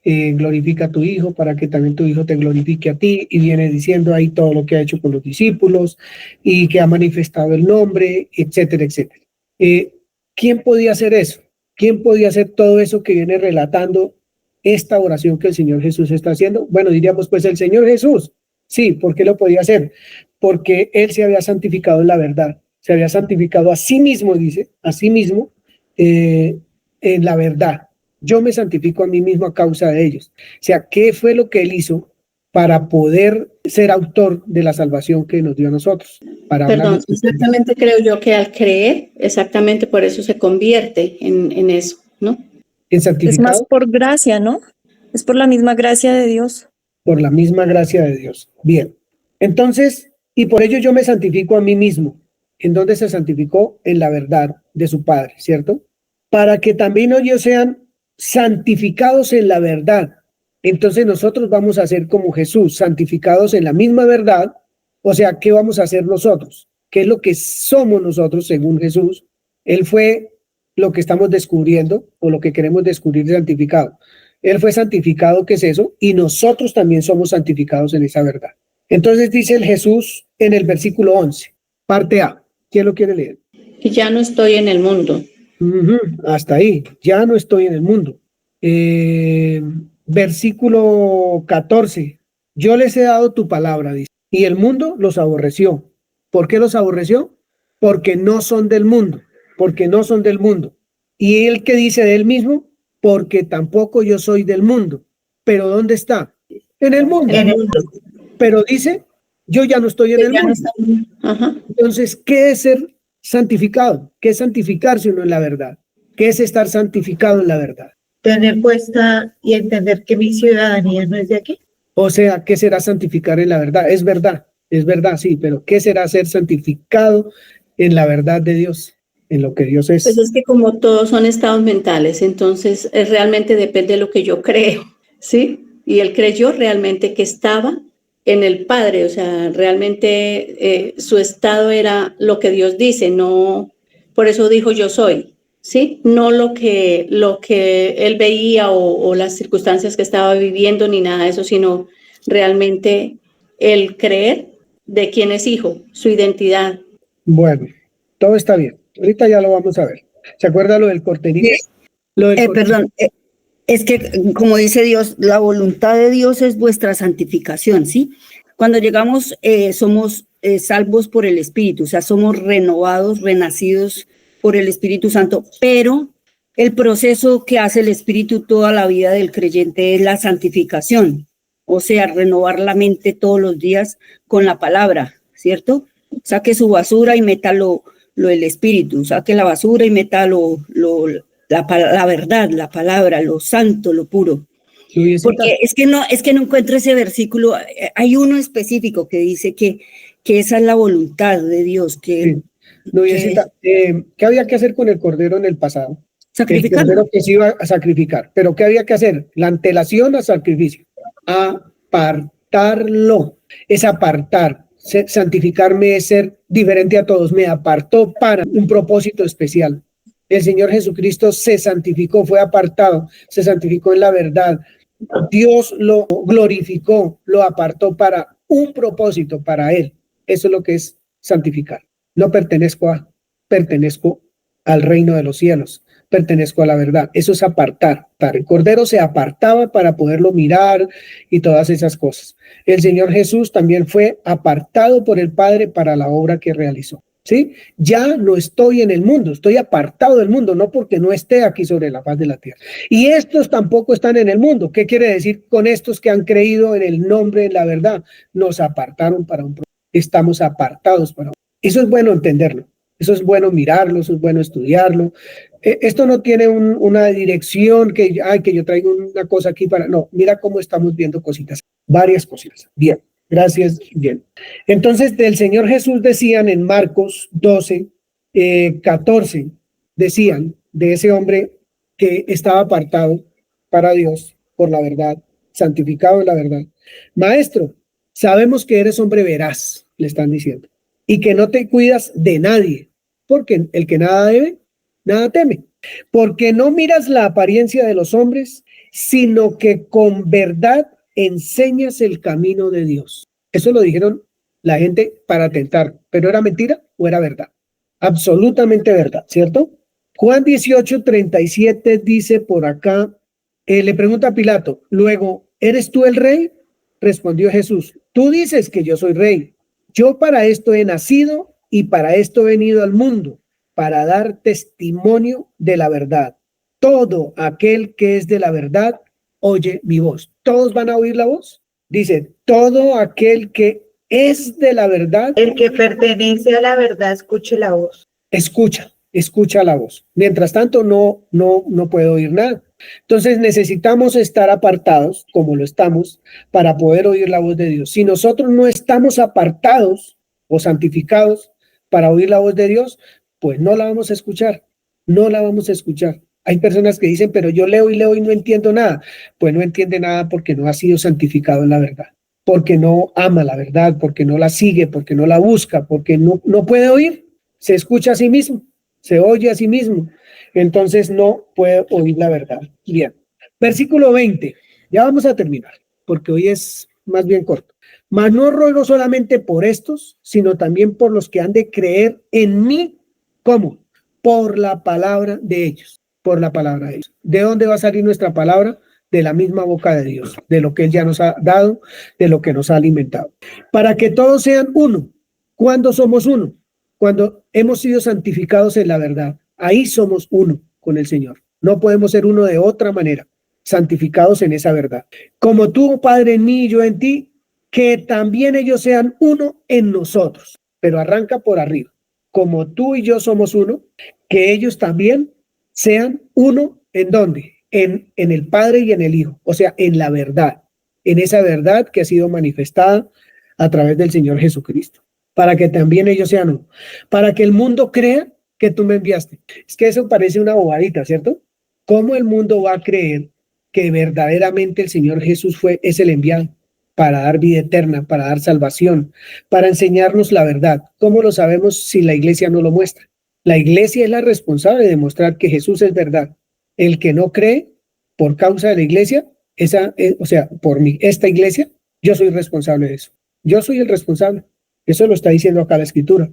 glorifica a tu Hijo para que también tu Hijo te glorifique a ti, y viene diciendo ahí todo lo que ha hecho con los discípulos y que ha manifestado el nombre, etcétera, etcétera. ¿Quién podía hacer eso? ¿Quién podía hacer todo eso que viene relatando esta oración que el Señor Jesús está haciendo? Bueno, diríamos pues el Señor Jesús. Sí, ¿por qué lo podía hacer? Porque Él se había santificado en la verdad, se había santificado a sí mismo, dice, a sí mismo, en la verdad. Yo me santifico a mí mismo a causa de ellos. O sea, ¿qué fue lo que Él hizo para poder ser autor de la salvación que nos dio a nosotros? Perdón, exactamente creo yo que al creer, exactamente por eso se convierte en eso, ¿no? En santificado. Es más por gracia, ¿no? Es por la misma gracia de Dios. Por la misma gracia de Dios. Bien. Entonces, y por ello yo me santifico a mí mismo. ¿En dónde se santificó? En la verdad de su Padre, ¿cierto? Para que también ellos sean santificados en la verdad. Entonces nosotros vamos a ser como Jesús, santificados en la misma verdad. O sea, ¿qué vamos a hacer nosotros? ¿Qué es lo que somos nosotros según Jesús? Él fue lo que estamos descubriendo o lo que queremos descubrir de santificado. Él fue santificado, ¿qué es eso? Y nosotros también somos santificados en esa verdad. Entonces dice el Jesús en el versículo 11, parte A. ¿Quién lo quiere leer? Y ya no estoy en el mundo. Hasta ahí, ya no estoy en el mundo. Versículo 14, yo les he dado tu palabra, dice, y el mundo los aborreció. ¿Por qué los aborreció? Porque no son del mundo, porque no son del mundo. Y él que dice de él mismo, porque tampoco yo soy del mundo. ¿Pero dónde está? En el mundo. En el mundo. Pero dice, yo ya no estoy en el mundo. Entonces, ¿qué es ser santificado? ¿Qué es santificarse uno en la verdad? ¿Qué es estar santificado en la verdad? Tener puesta y entender que mi ciudadanía no es de aquí. O sea, ¿qué será santificar en la verdad? Es verdad, sí, pero ¿qué será ser santificado en la verdad de Dios? En lo que Dios es. Pues es que como todos son estados mentales, entonces realmente depende de lo que yo creo, ¿sí? Y él creyó realmente que estaba en el Padre, o sea, realmente su estado era lo que Dios dice, no, por eso dijo yo soy, ¿sí? No lo que él veía o las circunstancias que estaba viviendo ni nada de eso, sino realmente el creer de quién es hijo, su identidad. Bueno, todo está bien. Ahorita ya lo vamos a ver. ¿Se acuerda lo del corderito? Perdón, es que como dice Dios, la voluntad de Dios es vuestra santificación, ¿sí? Cuando llegamos somos salvos por el Espíritu, o sea, somos renovados, renacidos por el Espíritu Santo, pero el proceso que hace el Espíritu toda la vida del creyente es la santificación. O sea, renovar la mente todos los días con la palabra, ¿cierto? Saque su basura y meta lo del espíritu, saque la basura y meta la verdad, la palabra, lo santo, lo puro. Porque es que no encuentro ese versículo. Hay uno específico que dice que esa es la voluntad de Dios. Sí. Noviecita, ¿qué había que hacer con el cordero en el pasado? Sacrificar. El cordero que se iba a sacrificar. ¿Pero qué había que hacer? La antelación al sacrificio. Apartarlo. Es apartar. Santificarme es ser diferente a todos. Me apartó para un propósito especial. El Señor Jesucristo se santificó, fue apartado, se santificó en la verdad. Dios lo glorificó, lo apartó para un propósito, para Él. Eso es lo que es santificar. No pertenezco al reino de los cielos, pertenezco a la verdad. Eso es apartar. El Cordero se apartaba para poderlo mirar y todas esas cosas. El Señor Jesús también fue apartado por el Padre para la obra que realizó. ¿Sí? Ya no estoy en el mundo, estoy apartado del mundo, no porque no esté aquí sobre la faz de la tierra. Y estos tampoco están en el mundo. ¿Qué quiere decir con estos que han creído en el nombre de la verdad? Nos apartaron para un propósito. Estamos apartados para un propósito. Eso es bueno entenderlo, eso es bueno mirarlo, eso es bueno estudiarlo. Esto no tiene una dirección que yo traigo una cosa aquí para... No, mira cómo estamos viendo cositas, varias cositas. Bien. Gracias, bien. Entonces, del Señor Jesús decían en Marcos 12, 14, decían de ese hombre que estaba apartado para Dios por la verdad, santificado en la verdad. Maestro, sabemos que eres hombre veraz, le están diciendo, y que no te cuidas de nadie, porque el que nada debe, nada teme. Porque no miras la apariencia de los hombres, sino que con verdad enseñas el camino de Dios. Eso lo dijeron la gente para tentar, pero ¿era mentira o era verdad? Absolutamente verdad, ¿cierto? Juan 18:37 dice por acá, le pregunta a Pilato, luego, ¿eres tú el rey? Respondió Jesús, tú dices que yo soy rey. Yo para esto he nacido y para esto he venido al mundo, para dar testimonio de la verdad. Todo aquel que es de la verdad oye mi voz. ¿Todos van a oír la voz? Dice, todo aquel que es de la verdad. El que pertenece a la verdad, escuche la voz. Escucha la voz. Mientras tanto, no puedo oír nada. Entonces necesitamos estar apartados, como lo estamos, para poder oír la voz de Dios. Si nosotros no estamos apartados o santificados para oír la voz de Dios, pues no la vamos a escuchar. No la vamos a escuchar. Hay personas que dicen, pero yo leo y no entiendo nada. Pues no entiende nada porque no ha sido santificado en la verdad, porque no ama la verdad, porque no la sigue, porque no la busca, porque no puede oír. Se escucha a sí mismo, se oye a sí mismo. Entonces no puede oír la verdad. Bien, versículo 20. Ya vamos a terminar, porque hoy es más bien corto. Mas no ruego solamente por estos, sino también por los que han de creer en mí. ¿Cómo? Por la palabra de ellos. Por la palabra de Dios. ¿De dónde va a salir nuestra palabra? De la misma boca de Dios, de lo que Él ya nos ha dado, de lo que nos ha alimentado. Para que todos sean uno. ¿Cuándo somos uno? Cuando hemos sido santificados en la verdad. Ahí somos uno con el Señor. No podemos ser uno de otra manera, santificados en esa verdad. Como tú, Padre, en mí y yo en ti, que también ellos sean uno en nosotros. Pero arranca por arriba. Como tú y yo somos uno, que ellos también sean uno, ¿en dónde? En el Padre y en el Hijo, o sea, en la verdad, en esa verdad que ha sido manifestada a través del Señor Jesucristo, para que también ellos sean uno, para que el mundo crea que tú me enviaste. Es que eso parece una bobadita, ¿cierto? ¿Cómo el mundo va a creer que verdaderamente el Señor Jesús es el enviado para dar vida eterna, para dar salvación, para enseñarnos la verdad? ¿Cómo lo sabemos si la iglesia no lo muestra? La iglesia es la responsable de demostrar que Jesús es verdad. El que no cree por causa de la iglesia, por esta iglesia, yo soy responsable de eso. Yo soy el responsable. Eso lo está diciendo acá la Escritura.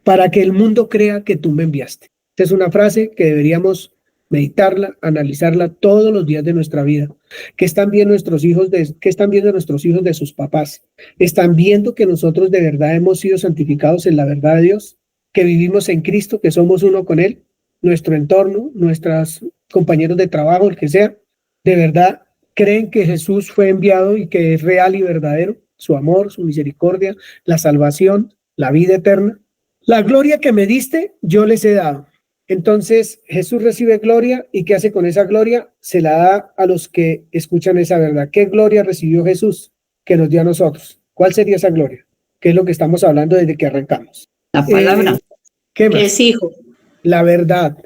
Para que el mundo crea que tú me enviaste. Esta es una frase que deberíamos meditarla, analizarla todos los días de nuestra vida. ¿Qué están viendo nuestros hijos de sus papás? ¿Están viendo que nosotros de verdad hemos sido santificados en la verdad de Dios? Que vivimos en Cristo, que somos uno con Él, nuestro entorno, nuestros compañeros de trabajo, el que sea, de verdad creen que Jesús fue enviado y que es real y verdadero, su amor, su misericordia, la salvación, la vida eterna. La gloria que me diste, yo les he dado. Entonces Jesús recibe gloria y ¿qué hace con esa gloria? Se la da a los que escuchan esa verdad. ¿Qué gloria recibió Jesús que nos dio a nosotros? ¿Cuál sería esa gloria? ¿Qué es lo que estamos hablando desde que arrancamos? La palabra, ¿Qué que más? es hijo. La verdad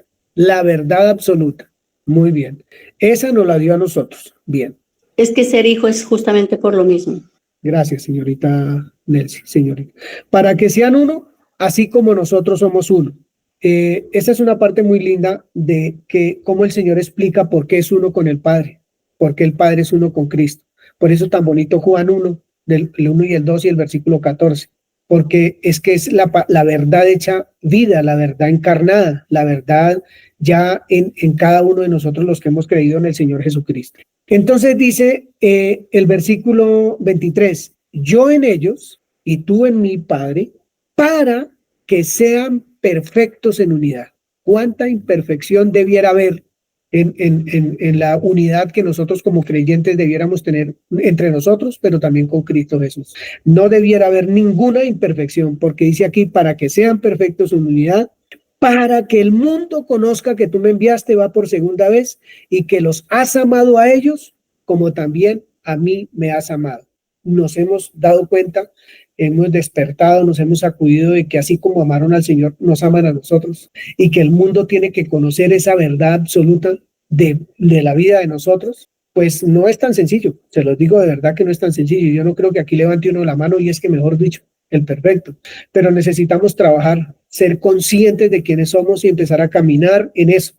absoluta. Muy bien. Esa nos la dio a nosotros. Bien. Es que ser hijo es justamente por lo mismo. Gracias, señorita Nelcy, señorita. Para que sean uno, así como nosotros somos uno. Esta es una parte muy linda de que cómo el Señor explica por qué es uno con el Padre, por qué el Padre es uno con Cristo. Por eso tan bonito Juan 1, del 1 y el 2 y el versículo 14, porque es que es la verdad hecha vida, la verdad encarnada, la verdad ya en cada uno de nosotros los que hemos creído en el Señor Jesucristo. Entonces dice el versículo 23, yo en ellos y tú en mí, Padre, para que sean perfectos en unidad. ¿Cuánta imperfección debiera haber en la unidad que nosotros como creyentes debiéramos tener entre nosotros, pero también con Cristo Jesús? No debiera haber ninguna imperfección, porque dice aquí, para que sean perfectos en unidad, para que el mundo conozca que tú me enviaste, va por segunda vez, y que los has amado a ellos, como también a mí me has amado. Nos hemos dado cuenta, hemos despertado, nos hemos sacudido de que así como amaron al Señor, nos aman a nosotros, y que el mundo tiene que conocer esa verdad absoluta de la vida de nosotros. Pues no es tan sencillo, se los digo de verdad que no es tan sencillo. Yo no creo que aquí levante uno la mano y es que mejor dicho, el perfecto, pero necesitamos trabajar, ser conscientes de quiénes somos y empezar a caminar en eso,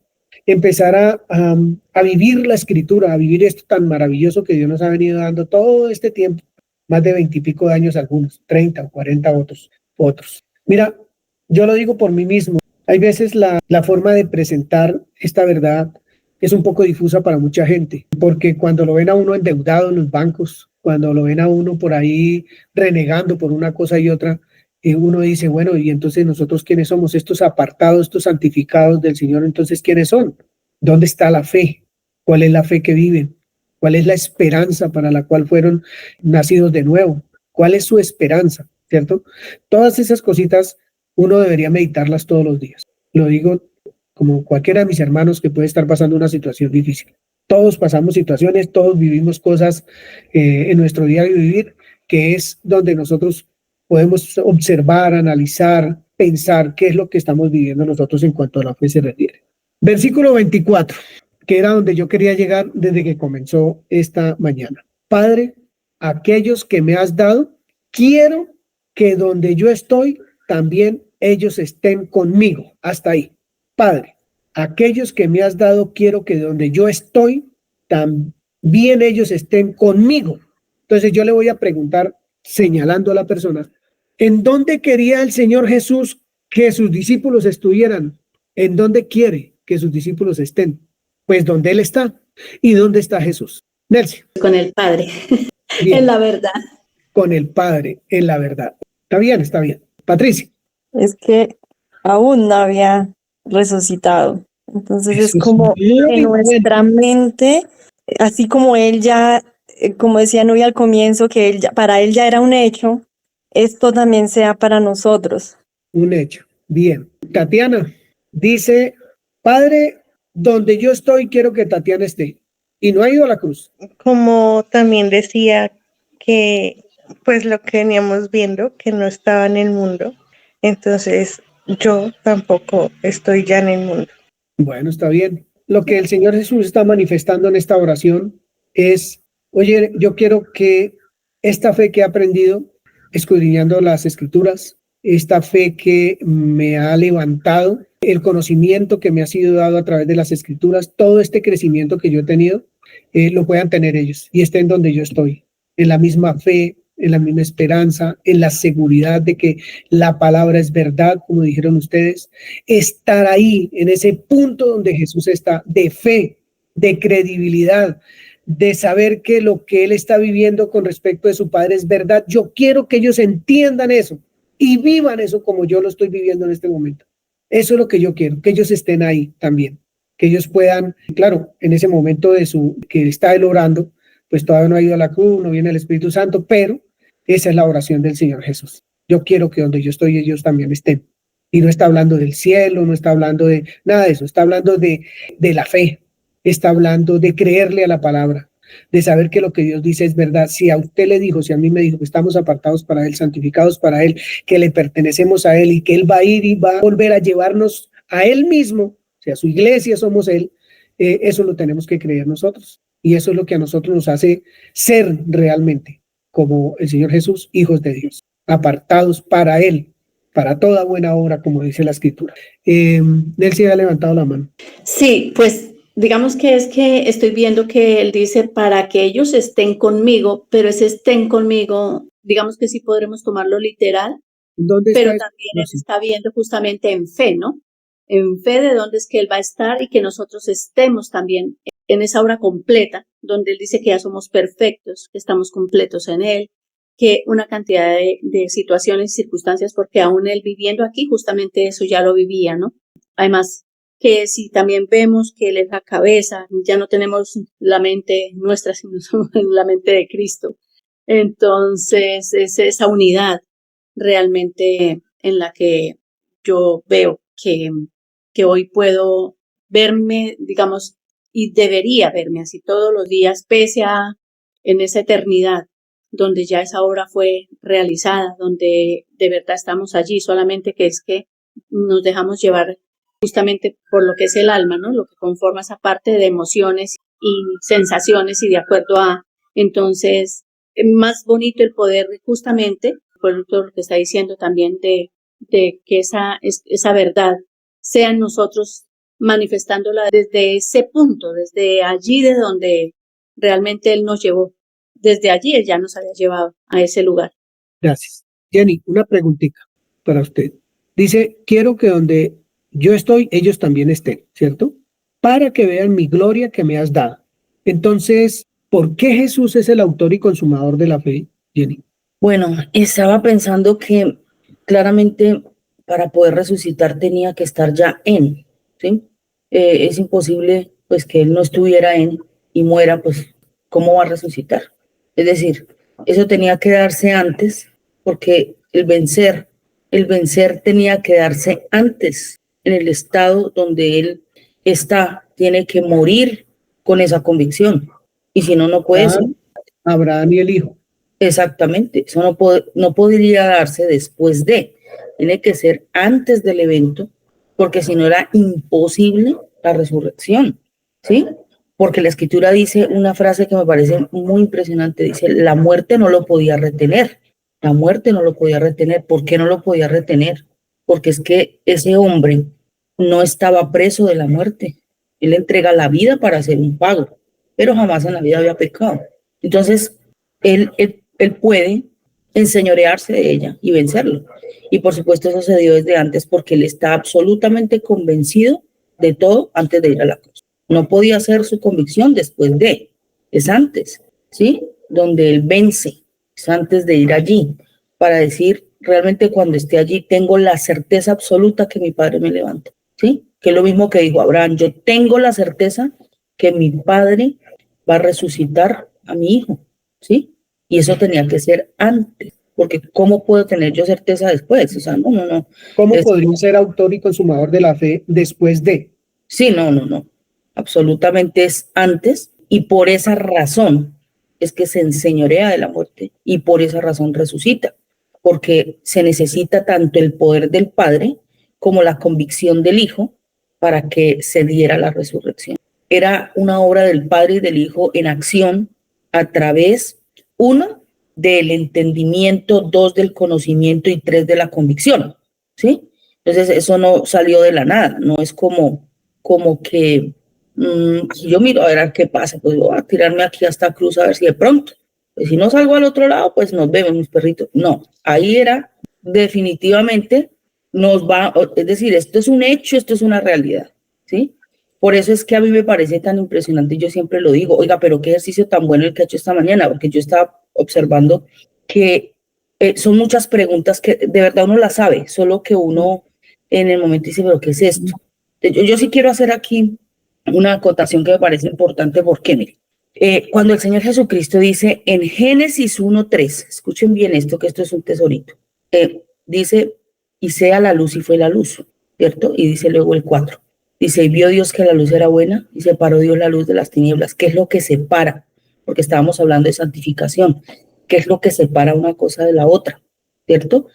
empezar a vivir la escritura, a vivir esto tan maravilloso que Dios nos ha venido dando todo este tiempo, más de 20 y pico de años algunos, 30 o 40 otros. Mira, yo lo digo por mí mismo, hay veces la forma de presentar esta verdad es un poco difusa para mucha gente, porque cuando lo ven a uno endeudado en los bancos, cuando lo ven a uno por ahí renegando por una cosa y otra, uno dice, bueno, y entonces nosotros ¿quiénes somos? Estos apartados, estos santificados del Señor, entonces ¿quiénes son? ¿Dónde está la fe? ¿Cuál es la fe que viven? ¿Cuál es la esperanza para la cual fueron nacidos de nuevo? ¿Cuál es su esperanza? ¿Cierto? Todas esas cositas uno debería meditarlas todos los días. Lo digo como cualquiera de mis hermanos que puede estar pasando una situación difícil. Todos pasamos situaciones, todos vivimos cosas en nuestro diario vivir, que es donde nosotros podemos observar, analizar, pensar qué es lo que estamos viviendo nosotros en cuanto a la fe se refiere. Versículo 24, que era donde yo quería llegar desde que comenzó esta mañana. Padre, aquellos que me has dado, quiero que donde yo estoy, también ellos estén conmigo. Hasta ahí. Padre, aquellos que me has dado, quiero que donde yo estoy, también ellos estén conmigo. Entonces yo le voy a preguntar, señalando a la persona, ¿en dónde quería el Señor Jesús que sus discípulos estuvieran? ¿En dónde quiere que sus discípulos estén? Pues donde Él está. ¿Y dónde está Jesús? Nelcy. Con el Padre, Bien. en la verdad. Con el Padre, en la verdad. Está bien, está bien. Patricia. Es que aún no había resucitado. Entonces Eso es como es muy en nuestra mente, así como él ya, como decía Nubia al comienzo, que él ya, para él ya era un hecho, esto también sea para nosotros. Un hecho. Bien. Tatiana dice, Padre, donde yo estoy, quiero que Tatiana esté. Y no ha ido a la cruz. Como también decía que pues lo que veníamos viendo, que no estaba en el mundo, entonces yo tampoco estoy ya en el mundo. Bueno, está bien. Lo que el Señor Jesús está manifestando en esta oración es, oye, yo quiero que esta fe que he aprendido, escudriñando las Escrituras, esta fe que me ha levantado, el conocimiento que me ha sido dado a través de las Escrituras, todo este crecimiento que yo he tenido, lo puedan tener ellos y estén donde yo estoy, en la misma fe, en la misma esperanza, en la seguridad de que la palabra es verdad, como dijeron ustedes, estar ahí, en ese punto donde Jesús está, de fe, de credibilidad, de saber que lo que Él está viviendo con respecto de su Padre es verdad. Yo quiero que ellos entiendan eso y vivan eso como yo lo estoy viviendo en este momento. Eso es lo que yo quiero, que ellos estén ahí también, que ellos puedan, claro, en ese momento que está Él orando, pues todavía no ha ido a la cruz, no viene el Espíritu Santo, pero esa es la oración del Señor Jesús. Yo quiero que donde yo estoy ellos también estén. Y no está hablando del cielo, no está hablando de nada de eso, está hablando de la fe, está hablando de creerle a la palabra, de saber que lo que Dios dice es verdad. Si a usted le dijo, si a mí me dijo que estamos apartados para Él, santificados para Él, que le pertenecemos a Él y que Él va a ir y va a volver a llevarnos a Él mismo, o sea, su iglesia somos Él, eso lo tenemos que creer nosotros. Y eso es lo que a nosotros nos hace ser realmente, como el Señor Jesús, hijos de Dios, apartados para Él, para toda buena obra, como dice la Escritura. Nelcy ha levantado la mano. Sí, pues digamos que es que estoy viendo que él dice para que ellos estén conmigo, pero ese estén conmigo, digamos que sí podremos tomarlo literal, ¿Dónde pero está también él está viendo justamente en fe, ¿no? En fe de dónde es que él va a estar y que nosotros estemos también en esa obra completa, donde él dice que ya somos perfectos, que estamos completos en él, que una cantidad de situaciones y circunstancias, porque aún él viviendo aquí, justamente eso ya lo vivía, ¿no? Además, que si también vemos que él es la cabeza, ya no tenemos la mente nuestra, sino la mente de Cristo. Entonces, es esa unidad realmente en la que yo veo que hoy puedo verme, digamos, y debería verme así todos los días, pese a en esa eternidad, donde ya esa obra fue realizada, donde de verdad estamos allí, solamente que es que nos dejamos llevar justamente por lo que es el alma, ¿no? Lo que conforma esa parte de emociones y sensaciones y de acuerdo a, entonces, es más bonito el poder justamente, por todo lo que está diciendo también de que esa verdad sea en nosotros manifestándola desde ese punto, desde allí de donde realmente Él nos llevó. Desde allí Él ya nos había llevado a ese lugar. Gracias. Jenny, una preguntita para usted. Dice, quiero que donde yo estoy, ellos también estén, ¿cierto? Para que vean mi gloria que me has dado. Entonces, ¿por qué Jesús es el autor y consumador de la fe, Jenny? Bueno, estaba pensando que claramente para poder resucitar tenía que estar ya en, ¿sí? Es imposible pues que él no estuviera en y muera, pues ¿cómo va a resucitar? Es decir, eso tenía que darse antes, porque el vencer tenía que darse antes, en el estado donde él está, tiene que morir con esa convicción, y si no, no puede ser. Abraham y el hijo. Exactamente, eso no podría darse después de, tiene que ser antes del evento, porque si no era imposible la resurrección, ¿sí? Porque la Escritura dice una frase que me parece muy impresionante, dice, la muerte no lo podía retener, la muerte no lo podía retener. ¿Por qué no lo podía retener? Porque es que ese hombre no estaba preso de la muerte, él entrega la vida para hacer un pago, pero jamás en la vida había pecado. Entonces, él puede enseñorearse de ella y vencerlo. Y por supuesto eso se dio desde antes porque él está absolutamente convencido de todo antes de ir a la cruz. No podía ser su convicción después de, es antes, ¿sí? Donde él vence, es antes de ir allí, para decir, realmente cuando esté allí tengo la certeza absoluta que mi Padre me levanta, ¿sí? Que es lo mismo que dijo Abraham, yo tengo la certeza que mi Padre va a resucitar a mi hijo, ¿sí? Y eso tenía que ser antes, porque ¿cómo puedo tener yo certeza después? O sea, no. ¿Cómo podría ser autor y consumador de la fe después de? Sí, no. Absolutamente es antes, y por esa razón es que se enseñorea de la muerte y por esa razón resucita, porque se necesita tanto el poder del Padre como la convicción del Hijo para que se diera la resurrección. Era una obra del Padre y del Hijo en acción a través, 1, del entendimiento, 2, del conocimiento y 3, de la convicción, ¿sí? Entonces eso no salió de la nada, no es como que yo miro a ver qué pasa, pues voy a tirarme aquí hasta cruz a ver si de pronto, pues si no salgo al otro lado, pues nos vemos mis perritos. No, ahí era definitivamente es decir, esto es un hecho, esto es una realidad, ¿sí? Por eso es que a mí me parece tan impresionante, yo siempre lo digo, oiga, pero qué ejercicio tan bueno el que ha hecho esta mañana, porque yo estaba observando que son muchas preguntas que de verdad uno las sabe, solo que uno en el momento dice, pero ¿qué es esto? Yo sí quiero hacer aquí una acotación que me parece importante, porque mire, Cuando el Señor Jesucristo dice en Génesis 1:3, escuchen bien esto, que esto es un tesorito, dice, y sea la luz y fue la luz, ¿cierto? Y dice luego el 4, dice, y vio Dios que la luz era buena y separó Dios la luz de las tinieblas. ¿Qué es lo que separa? Porque estábamos hablando de santificación. ¿Qué es lo que separa una cosa de la otra? ¿Cierto?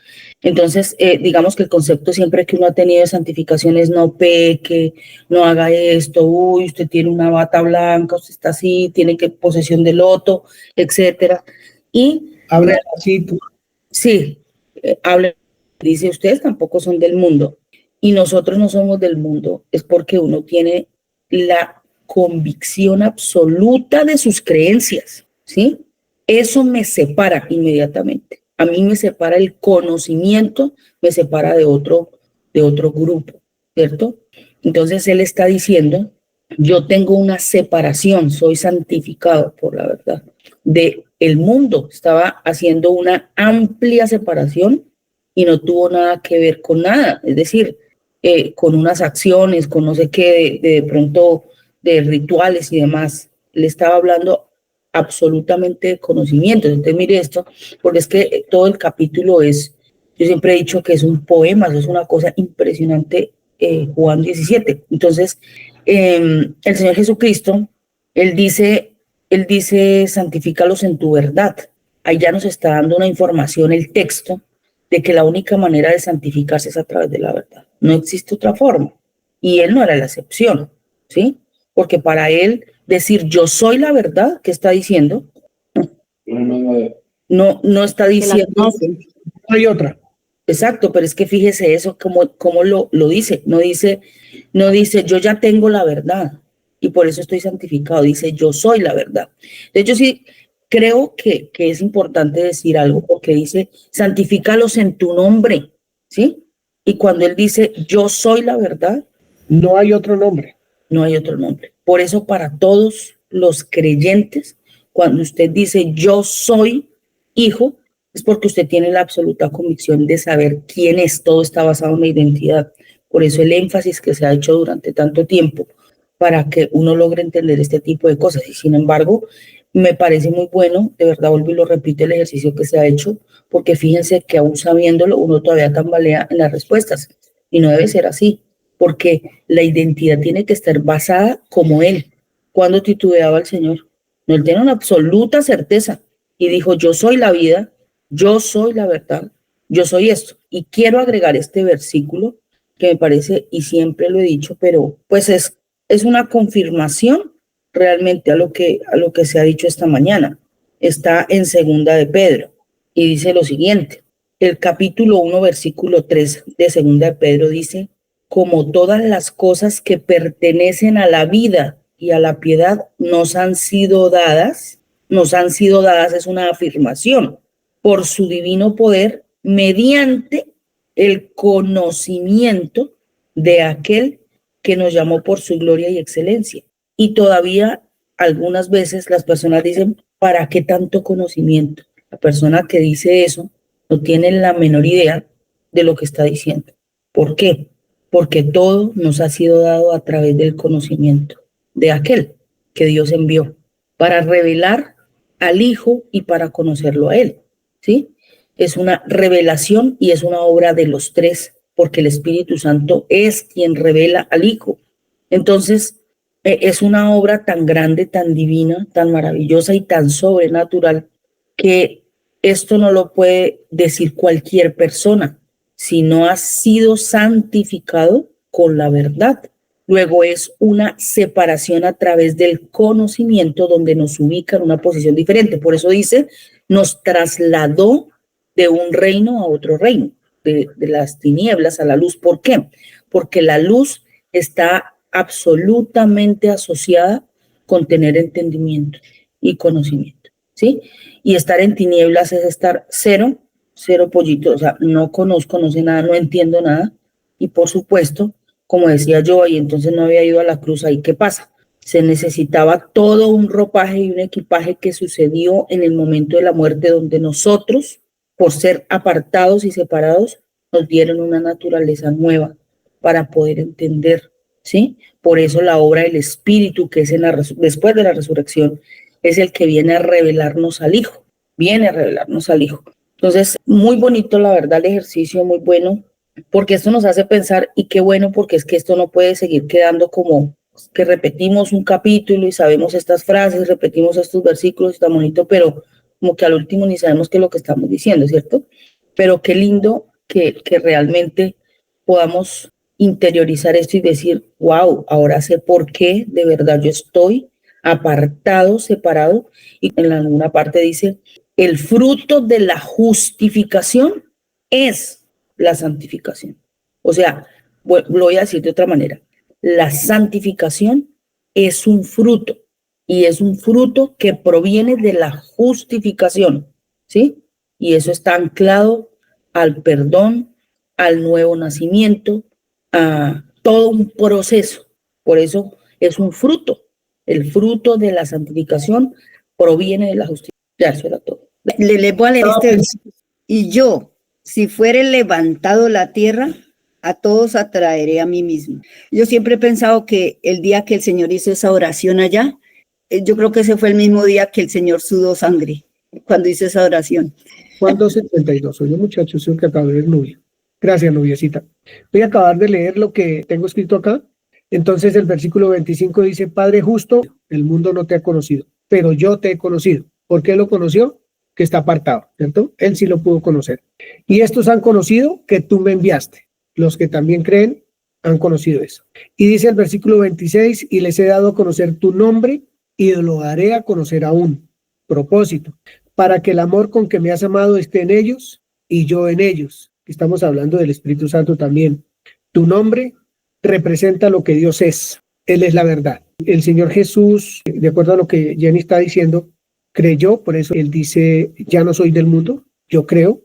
Entonces, digamos que el concepto siempre que uno ha tenido de santificación es no peque, no haga esto, uy, usted tiene una bata blanca, usted está así, tiene que posesión de loto, etcétera. Y habla así, tú. sí, habla, dice, ustedes tampoco son del mundo y nosotros no somos del mundo, es porque uno tiene la convicción absoluta de sus creencias, ¿sí? Eso me separa inmediatamente. A mí me separa el conocimiento, me separa de otro grupo, ¿cierto? Entonces él está diciendo, yo tengo una separación, soy santificado por la verdad de el mundo. Estaba haciendo una amplia separación y no tuvo nada que ver con nada, es decir, con unas acciones, con no sé qué, de pronto de rituales y demás. Le estaba hablando absolutamente de conocimiento. Entonces mire esto, porque es que todo el capítulo es, yo siempre he dicho que es un poema, es una cosa impresionante, Juan 17. Entonces, el Señor Jesucristo, él dice, santifícalos en tu verdad. Ahí ya nos está dando una información, el texto, de que la única manera de santificarse es a través de la verdad. No existe otra forma. Y él no era la excepción, ¿sí? Porque para él decir yo soy la verdad, ¿qué está diciendo? No está diciendo. No hay otra. Exacto, pero es que fíjese eso, cómo lo dice. No dice, yo ya tengo la verdad y por eso estoy santificado. Dice, yo soy la verdad. De hecho, sí, creo que es importante decir algo porque dice, santifícalos en tu nombre, ¿sí? Y cuando él dice, yo soy la verdad, no hay otro nombre. No hay otro nombre. Por eso para todos los creyentes, cuando usted dice yo soy hijo, es porque usted tiene la absoluta convicción de saber quién es. Todo está basado en la identidad. Por eso el énfasis que se ha hecho durante tanto tiempo para que uno logre entender este tipo de cosas. Y sin embargo, me parece muy bueno, de verdad vuelvo y lo repito, el ejercicio que se ha hecho, porque fíjense que aún sabiéndolo, uno todavía tambalea en las respuestas. Y no debe ser así, porque la identidad tiene que estar basada como él. Cuando titubeaba el Señor, no, él tiene una absoluta certeza y dijo, yo soy la vida, yo soy la verdad, yo soy esto. Y quiero agregar este versículo que me parece, y siempre lo he dicho, pero pues es una confirmación realmente a lo que se ha dicho esta mañana. Está en 2 de Pedro y dice lo siguiente, el capítulo 1, versículo 3 de 2 de Pedro dice, como todas las cosas que pertenecen a la vida y a la piedad nos han sido dadas, es una afirmación, por su divino poder, mediante el conocimiento de aquel que nos llamó por su gloria y excelencia. Y todavía algunas veces las personas dicen, ¿para qué tanto conocimiento? La persona que dice eso no tiene la menor idea de lo que está diciendo. ¿Por qué? Porque todo nos ha sido dado a través del conocimiento de aquel que Dios envió para revelar al Hijo y para conocerlo a Él, ¿sí? Es una revelación y es una obra de los tres, porque el Espíritu Santo es quien revela al Hijo. Entonces, es una obra tan grande, tan divina, tan maravillosa y tan sobrenatural que esto no lo puede decir cualquier persona. Si no has sido santificado con la verdad. Luego es una separación a través del conocimiento donde nos ubica en una posición diferente. Por eso dice, nos trasladó de un reino a otro reino, de las tinieblas a la luz. ¿Por qué? Porque la luz está absolutamente asociada con tener entendimiento y conocimiento, ¿sí? Y estar en tinieblas es estar cero pollito, o sea, no conozco, no sé nada, no entiendo nada. Y por supuesto, como decía yo, y entonces no había ido a la cruz, ahí ¿qué pasa? Se necesitaba todo un ropaje y un equipaje que sucedió en el momento de la muerte, donde nosotros, por ser apartados y separados, nos dieron una naturaleza nueva para poder entender, ¿sí? Por eso la obra del Espíritu, que es después de la resurrección, es el que viene a revelarnos al Hijo, viene a revelarnos al Hijo. Entonces, muy bonito, la verdad, el ejercicio, muy bueno, porque esto nos hace pensar, y qué bueno, porque es que esto no puede seguir quedando como que repetimos un capítulo y sabemos estas frases, repetimos estos versículos, está bonito, pero como que al último ni sabemos qué es lo que estamos diciendo, ¿cierto? Pero qué lindo que realmente podamos interiorizar esto y decir, wow, ahora sé por qué de verdad yo estoy apartado, separado, y en alguna parte dice, el fruto de la justificación es la santificación. O sea, lo voy a decir de otra manera, la santificación es un fruto, y es un fruto que proviene de la justificación, ¿sí? Y eso está anclado al perdón, al nuevo nacimiento, a todo un proceso. Por eso es un fruto. El fruto de la santificación proviene de la justicia. Ya, eso era todo. Le voy a leer este versículo. Y yo, si fuere levantado la tierra, a todos atraeré a mí mismo. Yo siempre he pensado que el día que el Señor hizo esa oración allá, yo creo que ese fue el mismo día que el Señor sudó sangre, cuando hizo esa oración. Juan 12:32. Oye, muchachos, eso que acabo de ver, Nubia. Gracias, Nubiecita. Voy a acabar de leer lo que tengo escrito acá. Entonces el versículo 25 dice, Padre justo, el mundo no te ha conocido, pero yo te he conocido. ¿Por qué lo conoció? Que está apartado, ¿cierto? Él sí lo pudo conocer. Y estos han conocido que tú me enviaste. Los que también creen han conocido eso. Y dice el versículo 26, y les he dado a conocer tu nombre y lo daré a conocer aún. Propósito, para que el amor con que me has amado esté en ellos y yo en ellos. Estamos hablando del Espíritu Santo también. Tu nombre representa lo que Dios es. Él es la verdad. El Señor Jesús, de acuerdo a lo que Jenny está diciendo, creyó, por eso Él dice, ya no soy del mundo, yo creo.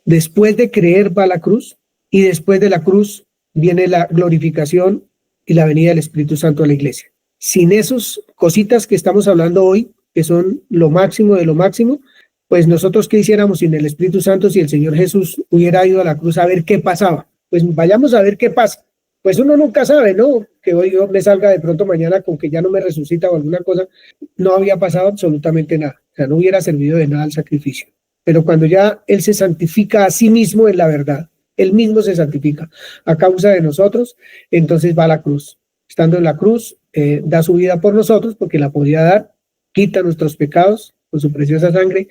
Después de creer va a la cruz, y después de la cruz viene la glorificación y la venida del Espíritu Santo a la iglesia. Sin esas cositas que estamos hablando hoy, que son lo máximo de lo máximo, pues nosotros qué hiciéramos sin el Espíritu Santo si el Señor Jesús hubiera ido a la cruz a ver qué pasaba. Pues vayamos a ver qué pasa. Pues uno nunca sabe, ¿no? Que hoy yo me salga de pronto mañana con que ya no me resucita o alguna cosa. No había pasado absolutamente nada. O sea, no hubiera servido de nada el sacrificio. Pero cuando ya Él se santifica a sí mismo en la verdad, Él mismo se santifica a causa de nosotros, entonces va a la cruz. Estando en la cruz, da su vida por nosotros porque la podía dar, quita nuestros pecados con su preciosa sangre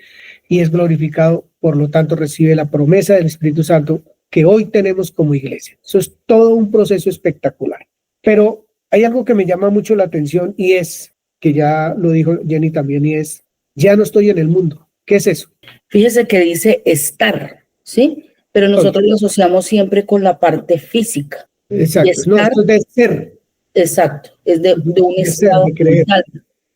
y es glorificado, por lo tanto recibe la promesa del Espíritu Santo que hoy tenemos como iglesia. Eso es todo un proceso espectacular. Pero hay algo que me llama mucho la atención y es, que ya lo dijo Jenny también, y es, ya no estoy en el mundo. ¿Qué es eso? Fíjese que dice estar, ¿sí? Pero nosotros lo asociamos siempre con la parte física. Exacto, estar, no, esto es de ser. Exacto, es de un De ser, estado de creer. mental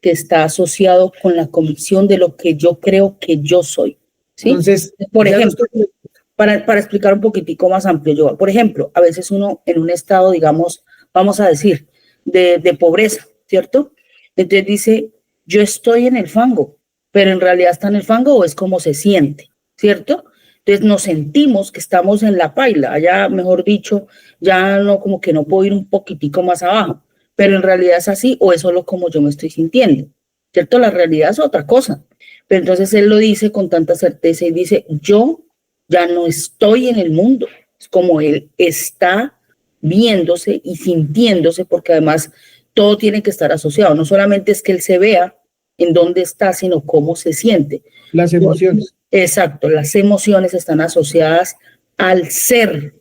que está asociado con la convicción de lo que yo creo que yo soy, ¿sí? Entonces, por ya no ejemplo, estoy- para explicar un poquitico más amplio, yo, por ejemplo, a veces uno en un estado, digamos, vamos a decir, de pobreza, ¿cierto? Entonces dice, yo estoy en el fango, pero en realidad está en el fango o es como se siente, ¿cierto? Entonces nos sentimos que estamos en la paila, allá, mejor dicho, ya no, como que no puedo ir un poquitico más abajo, pero en realidad es así o es solo como yo me estoy sintiendo, ¿cierto? La realidad es otra cosa. Pero entonces él lo dice con tanta certeza y dice, yo ya no estoy en el mundo, es como él está viéndose y sintiéndose, porque además todo tiene que estar asociado, no solamente es que él se vea en dónde está, sino cómo se siente. Las emociones. Exacto, las emociones están asociadas al ser,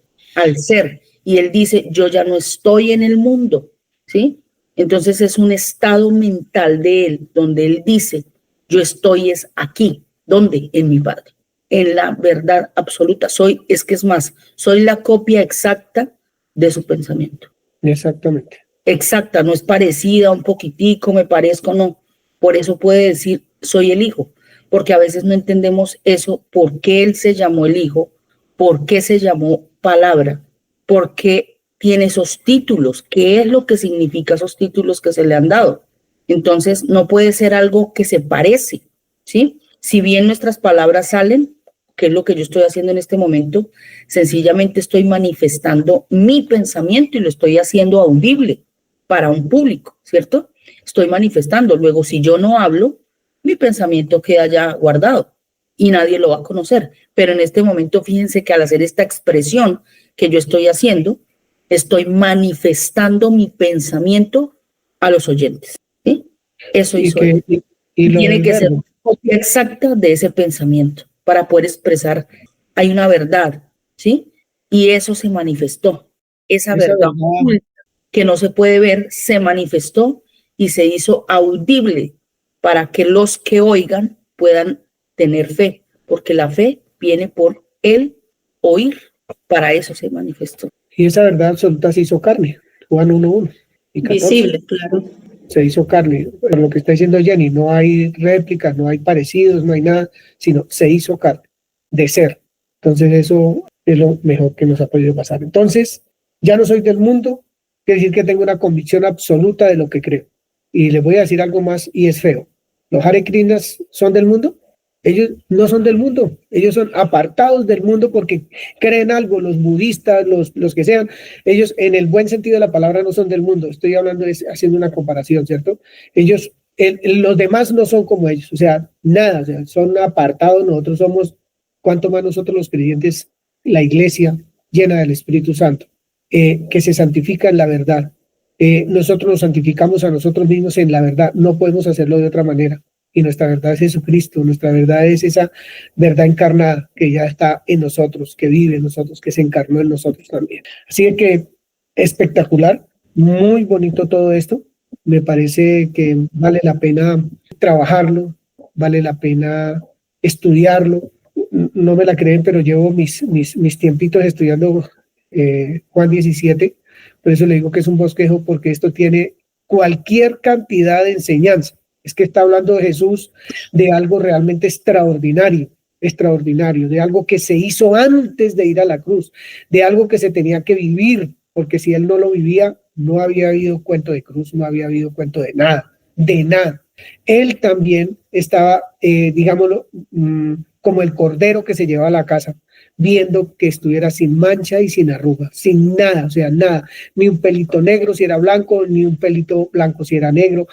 y él dice, yo ya no estoy en el mundo, ¿sí? Entonces es un estado mental de él, donde él dice, yo estoy es aquí, ¿dónde? En mi Padre. En la verdad absoluta, soy la copia exacta de su pensamiento. Exactamente. Exacta, no es parecida, un poquitico, me parezco, no. Por eso puede decir, soy el Hijo, porque a veces no entendemos eso, por qué Él se llamó el Hijo, por qué se llamó Palabra, por qué tiene esos títulos, qué es lo que significa esos títulos que se le han dado. Entonces, no puede ser algo que se parece, ¿sí? Si bien nuestras palabras salen, que es lo que yo estoy haciendo en este momento, sencillamente estoy manifestando mi pensamiento y lo estoy haciendo audible. para un público, ¿cierto? Estoy manifestando. Luego, si yo no hablo, mi pensamiento queda ya guardado y nadie lo va a conocer. Pero en este momento, fíjense que al hacer esta expresión que yo estoy haciendo, estoy manifestando mi pensamiento a los oyentes, ¿sí? Eso hizo él. Y lo Tiene del que ser verbo. copia exacta de ese pensamiento para poder expresar. Hay una verdad, ¿sí? Y eso se manifestó. Esa verdad oculta que no se puede ver se manifestó y se hizo audible para que los que oigan puedan tener fe, porque la fe viene por el oír. Para eso se manifestó. Y esa verdad absoluta se hizo carne. Juan 1:1 y 14. Visible, claro. Se hizo carne. Pero lo que está diciendo Jenny, no hay réplicas, no hay parecidos, no hay nada, sino se hizo carne, de ser. Entonces eso es lo mejor que nos ha podido pasar. Entonces, ya no soy del mundo, quiere decir que tengo una convicción absoluta de lo que creo. Y les voy a decir algo más, y es feo. ¿Los Hare Krishnas son del mundo? Ellos no son del mundo, ellos son apartados del mundo porque creen algo. Los budistas, los que sean, ellos en el buen sentido de la palabra no son del mundo. Estoy hablando, haciendo una comparación, ¿cierto? Ellos, los demás no son como ellos, o sea, nada, o sea, son apartados. Nosotros somos, cuanto más nosotros los creyentes, la iglesia llena del Espíritu Santo, que se santifica en la verdad. Nosotros nos santificamos a nosotros mismos en la verdad, no podemos hacerlo de otra manera. Y nuestra verdad es Jesucristo, nuestra verdad es esa verdad encarnada que ya está en nosotros, que vive en nosotros, que se encarnó en nosotros también. Así que espectacular, muy bonito todo esto. Me parece que vale la pena trabajarlo, vale la pena estudiarlo. No me la creen, pero llevo mis tiempitos estudiando Juan 17. Por eso le digo que es un bosquejo, porque esto tiene cualquier cantidad de enseñanza. Es que está hablando de Jesús, de algo realmente extraordinario, de algo que se hizo antes de ir a la cruz, de algo que se tenía que vivir, porque si él no lo vivía, no había habido cuento de cruz, no había habido cuento de nada, de nada. Él también estaba, digámoslo, como el cordero que se lleva a la casa, viendo que estuviera sin mancha y sin arruga, sin nada, o sea, nada, ni un pelito negro si era blanco, ni un pelito blanco si era negro,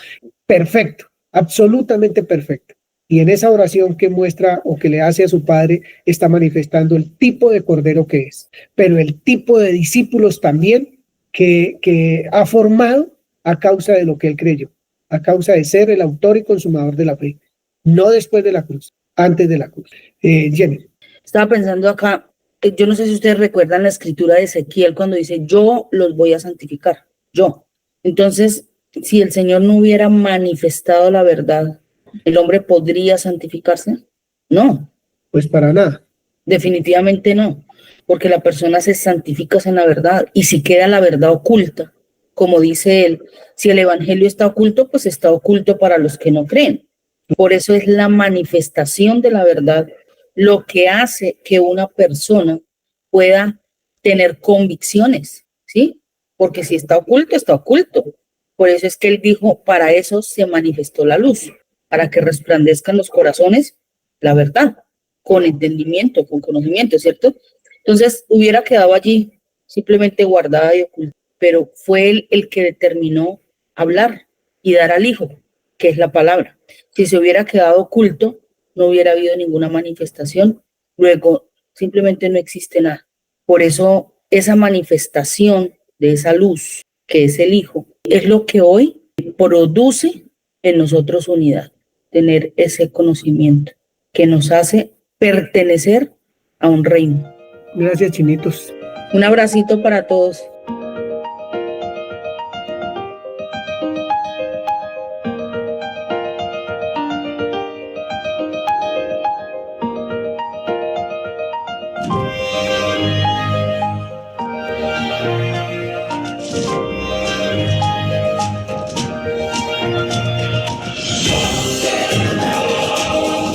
perfecto. Absolutamente perfecto. Y en esa oración que muestra o que le hace a su padre, está manifestando el tipo de cordero que es, pero el tipo de discípulos también que ha formado a causa de lo que él creyó, a causa de ser el autor y consumador de la fe, no después de la cruz, antes de la cruz. Jenny. Estaba pensando acá, yo no sé si ustedes recuerdan la escritura de Ezequiel cuando dice, yo los voy a santificar, yo. Entonces, si el Señor no hubiera manifestado la verdad, ¿el hombre podría santificarse? No. Pues para nada. Definitivamente no, porque la persona se santifica en la verdad, y si queda la verdad oculta, como dice él, si el evangelio está oculto, pues está oculto para los que no creen. Por eso es la manifestación de la verdad lo que hace que una persona pueda tener convicciones, ¿sí? Porque si está oculto, está oculto. Por eso es que él dijo, para eso se manifestó la luz, para que resplandezcan los corazones la verdad, con entendimiento, con conocimiento, ¿cierto? Entonces hubiera quedado allí simplemente guardada y oculta, pero fue él el que determinó hablar y dar al Hijo, que es la palabra. Si se hubiera quedado oculto, no hubiera habido ninguna manifestación, luego simplemente no existe nada. Por eso esa manifestación de esa luz, que es el Hijo, es lo que hoy produce en nosotros unidad, tener ese conocimiento que nos hace pertenecer a un reino. Gracias, chinitos. Un abracito para todos.